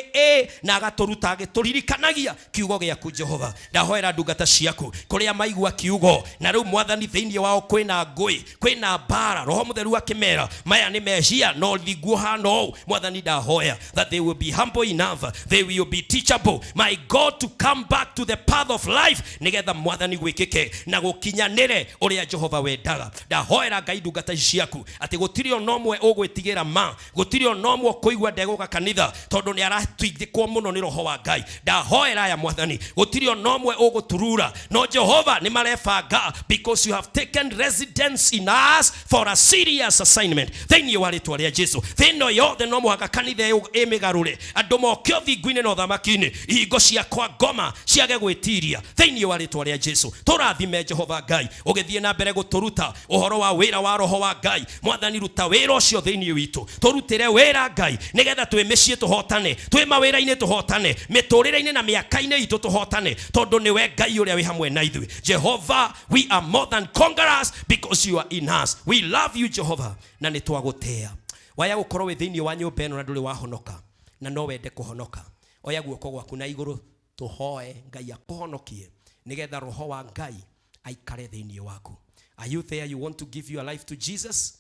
na agaturuta agituririkanagia kiugo giaku Jehova. Ndahoera ndungata ciaku kuria maigua kiugo na riu mwathani thini wao kwina ngui kwina bara roho mutheru akimera maya ni mehia no thiguo hano mwathani ndahoya that they will be humble enough, they will be teachable, my God, to come back to the path of life nigetha mwathani gwikike na gukinyanire uria Jehova wendaga. Ndahoera Ngai ndungata ciaku ati gutiri onomwe ugwitigira ma gutiri onomwe kuigua ndego kanitha tondu ni aratuithikwo muno ni roho wa Ngai. Ndahoera ya mwathani gutiri onomwe uguturura no Jehova ni marefanga because you have taken residence in us for a serious assignment. Then you are to Jesu thino yothe no muhaka kanitha emigarure andu mokio thingu-ini no thamaki-ini ihingo ciakwa ngoma ciage gwitiria thini wa ritwa ria Jesu. Turathime Jehova Ngai ugithie na mbere guturuta uhoro wa wira wa roho wa Ngai. Mwathani ruta wira ucio thini witu, turutire wira Ngai nigetha twimishie tuhotane, twi mawira-ini tuhotane, miturire-ini na miaka-ini itu tuhotane tondu niwe Ngai uria wi hamwe na ithui. Jehova, we are more than conquerors because you are in us. We love you Jehova na nitwagutea. Waya gukorwo wi thini wa nyumba ino na nduri wahonoka na no wende kuhonoka, oya guoko gwaku na iguru tuhoe Ngai akuhonokie nigetha roho wa Ngai aikare thini waku. Are you there? You want to give your life to Jesus?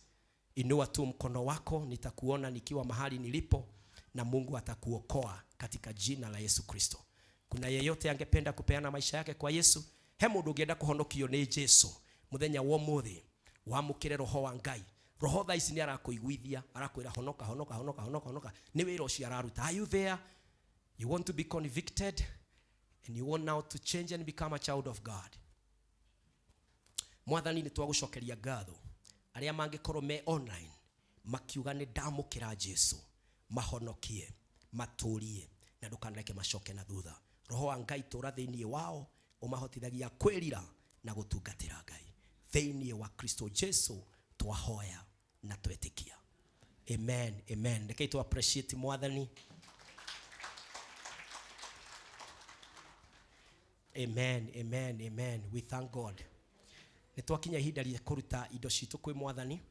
Inua tu mkono wako, nitakuona nikiwa mahali nilipo na Mungu atakuokoa katika jina la Yesu Kristo. Kuna yeyote angependa kupeana maisha yake kwa Yesu? Hemu ndungenda kuhonokio ni Jesu muthenya wa muthi wamukire roho wa Ngai. Roho tha ici ni arakuiguithia, arakwira honoka honoka honoka honoka honoka, ni wira ucio araruta. Are you there? You want to be convicted and you want now to change and become a child of God? Mwathani ni twagucokeria ngatho aria mangikorwo me online makiuga ni ndamukira Jesu, mahonokie, maturie na ndukanareke macoke na thutha. Roho wa Ngai tura thini wao umahotithagia kwirira na gutungatira Ngai thini wa Kristo Jesu twahoya na twetikia. Amen, amen. Rekei tu appreciate mwathani. Amen, amen, amen. We thank God. Nitwakinya ihinda ria kuruta indo citu kwi mwathani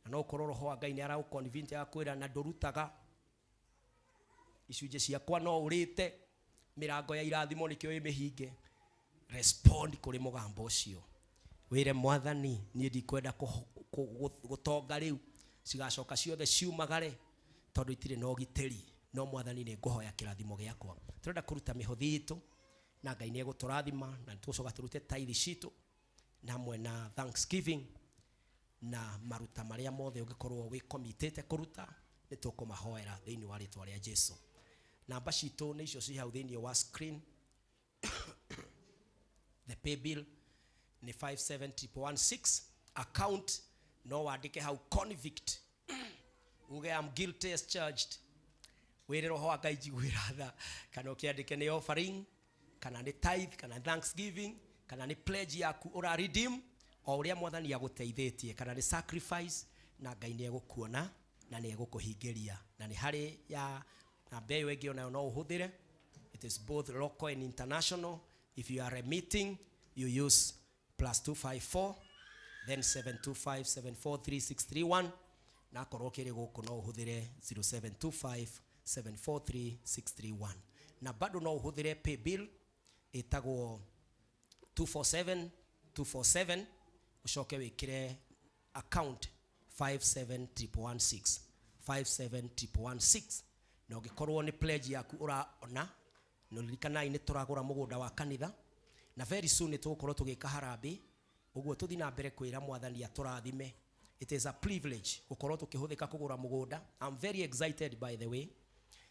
na no kororo ho Ngai ni ara convince ya kwira na ndurutaga icunje ciakwa no urite mirango ya irathimo nikio imihinge. Respond kuri mugambo ucio wire mwathani ni ndikwenda gutonga riu cigacoka ciothe ciumagare tondu itire no giteri no mwathani ni nguhoya kirathimo giakwa. Turenda kuruta mihothi itu na Ngai ni eguturathima na tucoka turute tithe citu namwe na thanksgiving na maruta maria mothe ungikorwo wi committed kuruta nitukumahoera thini wa ritwa ria Jesu. Namba citu ni icio ci hau thini wa screen. The pay bill ni 57116. Account no wandike hau convict uge am guilty as charged. Wire roho wa Ngai jigwira tha kana ukiandike ni offering kana ni tithe kana thanksgiving kana ni pledge yaku ura redeem o uria mwathani aguteithitie kana ni sacrifice na Ngai ni egukuona na ni egukuhingiria na ni hari ya na beyo egi ona no uhuthire. It is both local and international. If you are a meeting you use +254 then 725743631 na korwo kiri guku no uhuthire 0725743631 na bado no uhuthire pay bill itagwo 247247 ucoke wikire account 57116 na ugikorwo ni pledge yaku uraona no lirikana ini turagura mugunda wa kanitha na very soon nitugukorwo tugika harambe uguo tuthi na mbere kwira mwathani aturathime. It is a privilege gukorwo tukihuthika kugura mugunda. I'm very excited by the way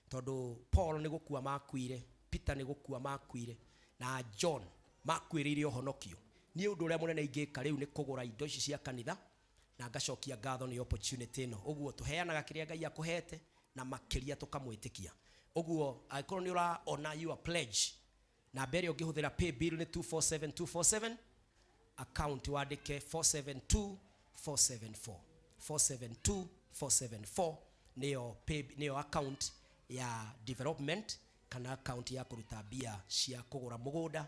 tondu Paul ni gukua makuire Peter nĩ gũkua makuire na John makuĩrĩire ũhonokio. Niĩ ũndũ ũrĩa mũnene ingĩka rĩu nĩ kũgũra indo ici cia kanitha na ngacokia ngatho nĩ opportunity ĩno. Ũguo tũheanaga kĩrĩa Ngai akũhete na makĩria tũkamwĩtĩkia. Ũguo angĩkorwo nĩ ũraona your pledge, namba ĩrĩa ũngĩhũthĩra pay bill nĩ 247247, account wandĩke 472474. 472474 nĩyo account ya development kana account ya kũruta mbia cia kũgũra mũgũnda.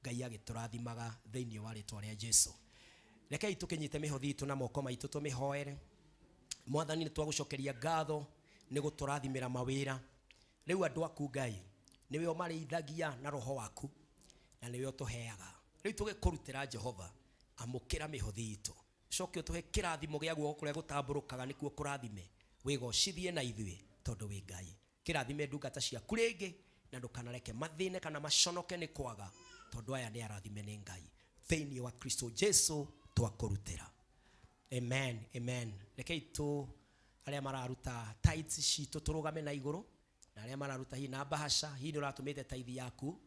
Ngai agĩtũrathimaga thĩinĩ wa rĩtwa rĩa Jesũ. Rekei tũkĩnyite mĩhothi itũ na moko maitũ tũmĩhoere. Mwathani, nĩ twagũcokeria ngatho nĩ gũtũrathimĩra mawĩra. Rĩu andũ aku Ngai nĩwe ũmarĩithagia na roho waku na nĩwe ũtũheaga. Rĩu tũgĩkũrutĩra Jehova, amũkĩra mĩhothi itũ. Coke ũtũhe kĩrathimo gĩa guoko kũrĩa gũtambũrũkaga nĩkuo kũrathime. Wĩgocithie na ithuĩ tondũ wĩ Ngai. Kĩrathime ndungata ciaku rĩngĩ na ndũkanareke mathĩne kana maconoke nĩ kwaga, tondũ aya nĩ arathime nĩ Ngai. Thĩinĩ wa Kristo Jesũ twakũrutĩra. Amen, amen. Rekei tu arĩa mararuta tithes citũ tũrũgame na igũrũ, na arĩa mararuta hii na bahasha, hii nĩ ũratũmĩte tithe yaku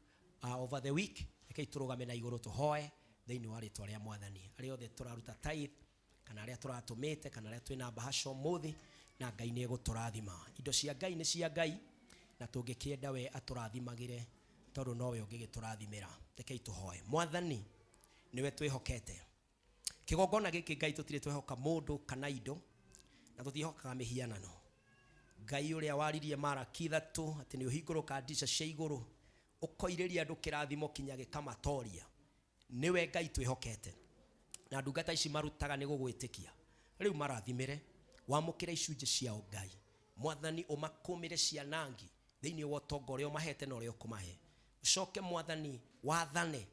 over the week. Rekei tũrũgame na igũrũ tũhoe thĩinĩ wa rĩtwa rĩa Mwathani. Arĩa othe tũraruta tithe kana arĩa tũratũmĩte kana arĩa twĩna bahasha ũmũthĩ, na Ngai nĩ egũtũrathima. Indo cia Ngai nĩ cia Ngai na tũngĩkĩenda we atũrathimagĩre, tondũ nowe ũngĩgĩtũrathimĩra. Rekei tũhoe. Mwathani, niwe twĩhokete. Kĩgongona gĩkĩ Ngai tũtirĩ twĩhoka mũndũ kana indo, na tũtihokaga mĩhianano. Ngai ũrĩa waririe Maraki 3 atĩ nĩ ũhingũrũka ndirica cia igũrũ ũkoirĩria andũ kĩrathimo kinya gĩkamatoria. Niwe Ngai twĩhokete, na ndungata ici marutaga nĩ gũgwĩtĩkia. Rĩu marathimĩre, wamũkĩra icunjĩ ciao Ngai. Mwathani, ũmakũmĩre cianangi thĩinĩ wa ũtonga ũrĩa ũmahete na ũrĩa ũkũmahe. Ucoke Mwathani wathane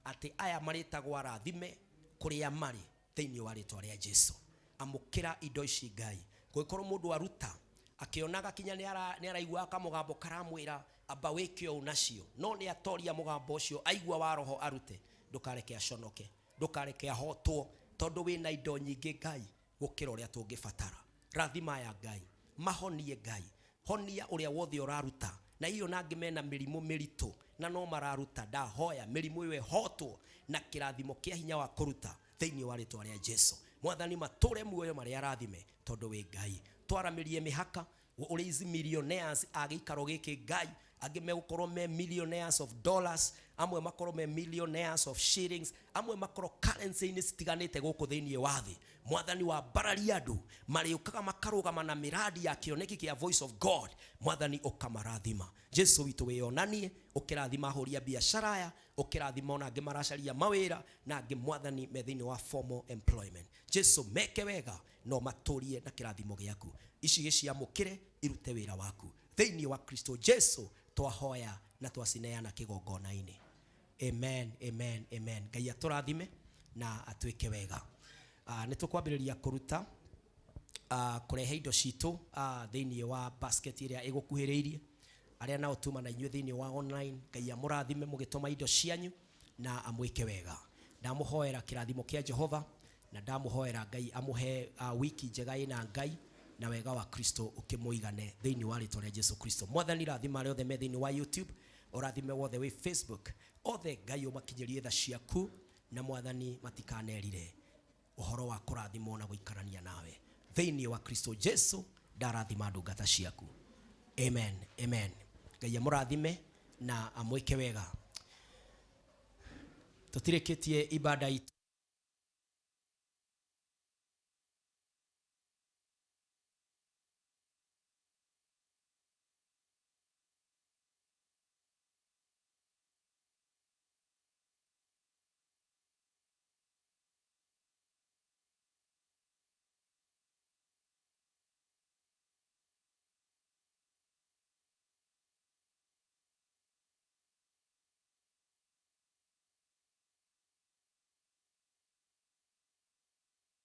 atĩ aya marĩtagwo arathime kũrĩa marĩ thĩinĩ wa rĩtwa rĩa Jesũ. Amũkĩra indo ici Ngai. Gũgĩkorwo mũndũ aruta akĩonaga kinya nĩ araigua kamũgambo karamwĩra amba wĩke ũũ nacio, no nĩ atoria mũgambo ũcio aigua wa roho arute. Ndũkareke aconoke, ndũkareke ahotwo, tondũ wĩna indo nyingĩ Ngai gũkĩra ũrĩa tũngĩbatara. Rathima ya Ngai, mahonie Ngai, honia ũrĩa wothe ũraruta, na hiyo nangĩ mena mĩrimũ mĩritũ na no mararuta. Ndahoya mĩrimũ ĩyo ĩhotwo na kĩrathimo kĩa hinya wa kũruta thĩinĩ wa rĩtwa rĩa Jesũ. Mwathani, matũre muoyo marĩa arathime tondũ wĩ Ngai. Twaramĩrie mĩhaka ũrĩa ici millionaires a gĩikaro gĩkĩ Ngai, angĩ megũkorwo me millionaires of dollars, amwe makorwo me millionaires of shillings, amwe makorwo currency-inĩ citiganĩte gũkũ thĩinĩ wa thĩ. Mwathani, wa bararia andũ marĩũkaga makarũgama na miradi ya kĩoneki kĩa voice of God. Mwathani, ũkamarathima. Jesũ witũ wĩonanie, ũkĩrathima ahũri a biacara aya, ũkĩrathima ona angĩ maracaria mawĩra, na angĩ Mwathani me thĩinĩ wa formal employment. Jesũ meke wega no matũrie na kĩrathimo gĩaku. Ici gĩciamũkĩre irute wĩra waku thĩinĩ wa Kristo Jesũ twahoya na twacineana kĩgongona-inĩ. Amen, amen, amen. Ngai atũrathime na atwĩke wega. Nĩ tũkwambĩrĩria kũruta kũrehe indo citũ thĩinĩ wa basket ĩrĩa ĩgũkuhĩrĩirie. Arĩa nao tuma na inyuĩ thĩinĩ wa online, Ngai amũrathime mũgĩtũma indo cianyu na amwĩke wega. Ndamũhoera kĩrathimo kĩa Jehova na ndamũhoera Ngai amũhe wiki njega ĩna Ngai na wega wa Kristo ukimũigane thĩinĩ wa rĩtwa rĩa Jesũ Kristo. Mwathani, rathima arĩa othe me thĩinĩ wa YouTube, ũrathime wothe wĩ Facebook, othe Ngai ũmakinyĩrie tha ciaku, na Mwathani matikanerire ũhoro wa kũrathimwo na gũikarania nawe thĩinĩ wa Kristo Jesũ. Ndarathima ndungata ciaku. Amen, amen. Ngai amũrathime na amwĩke wega. Tũtirĩkĩtie ibada itũ.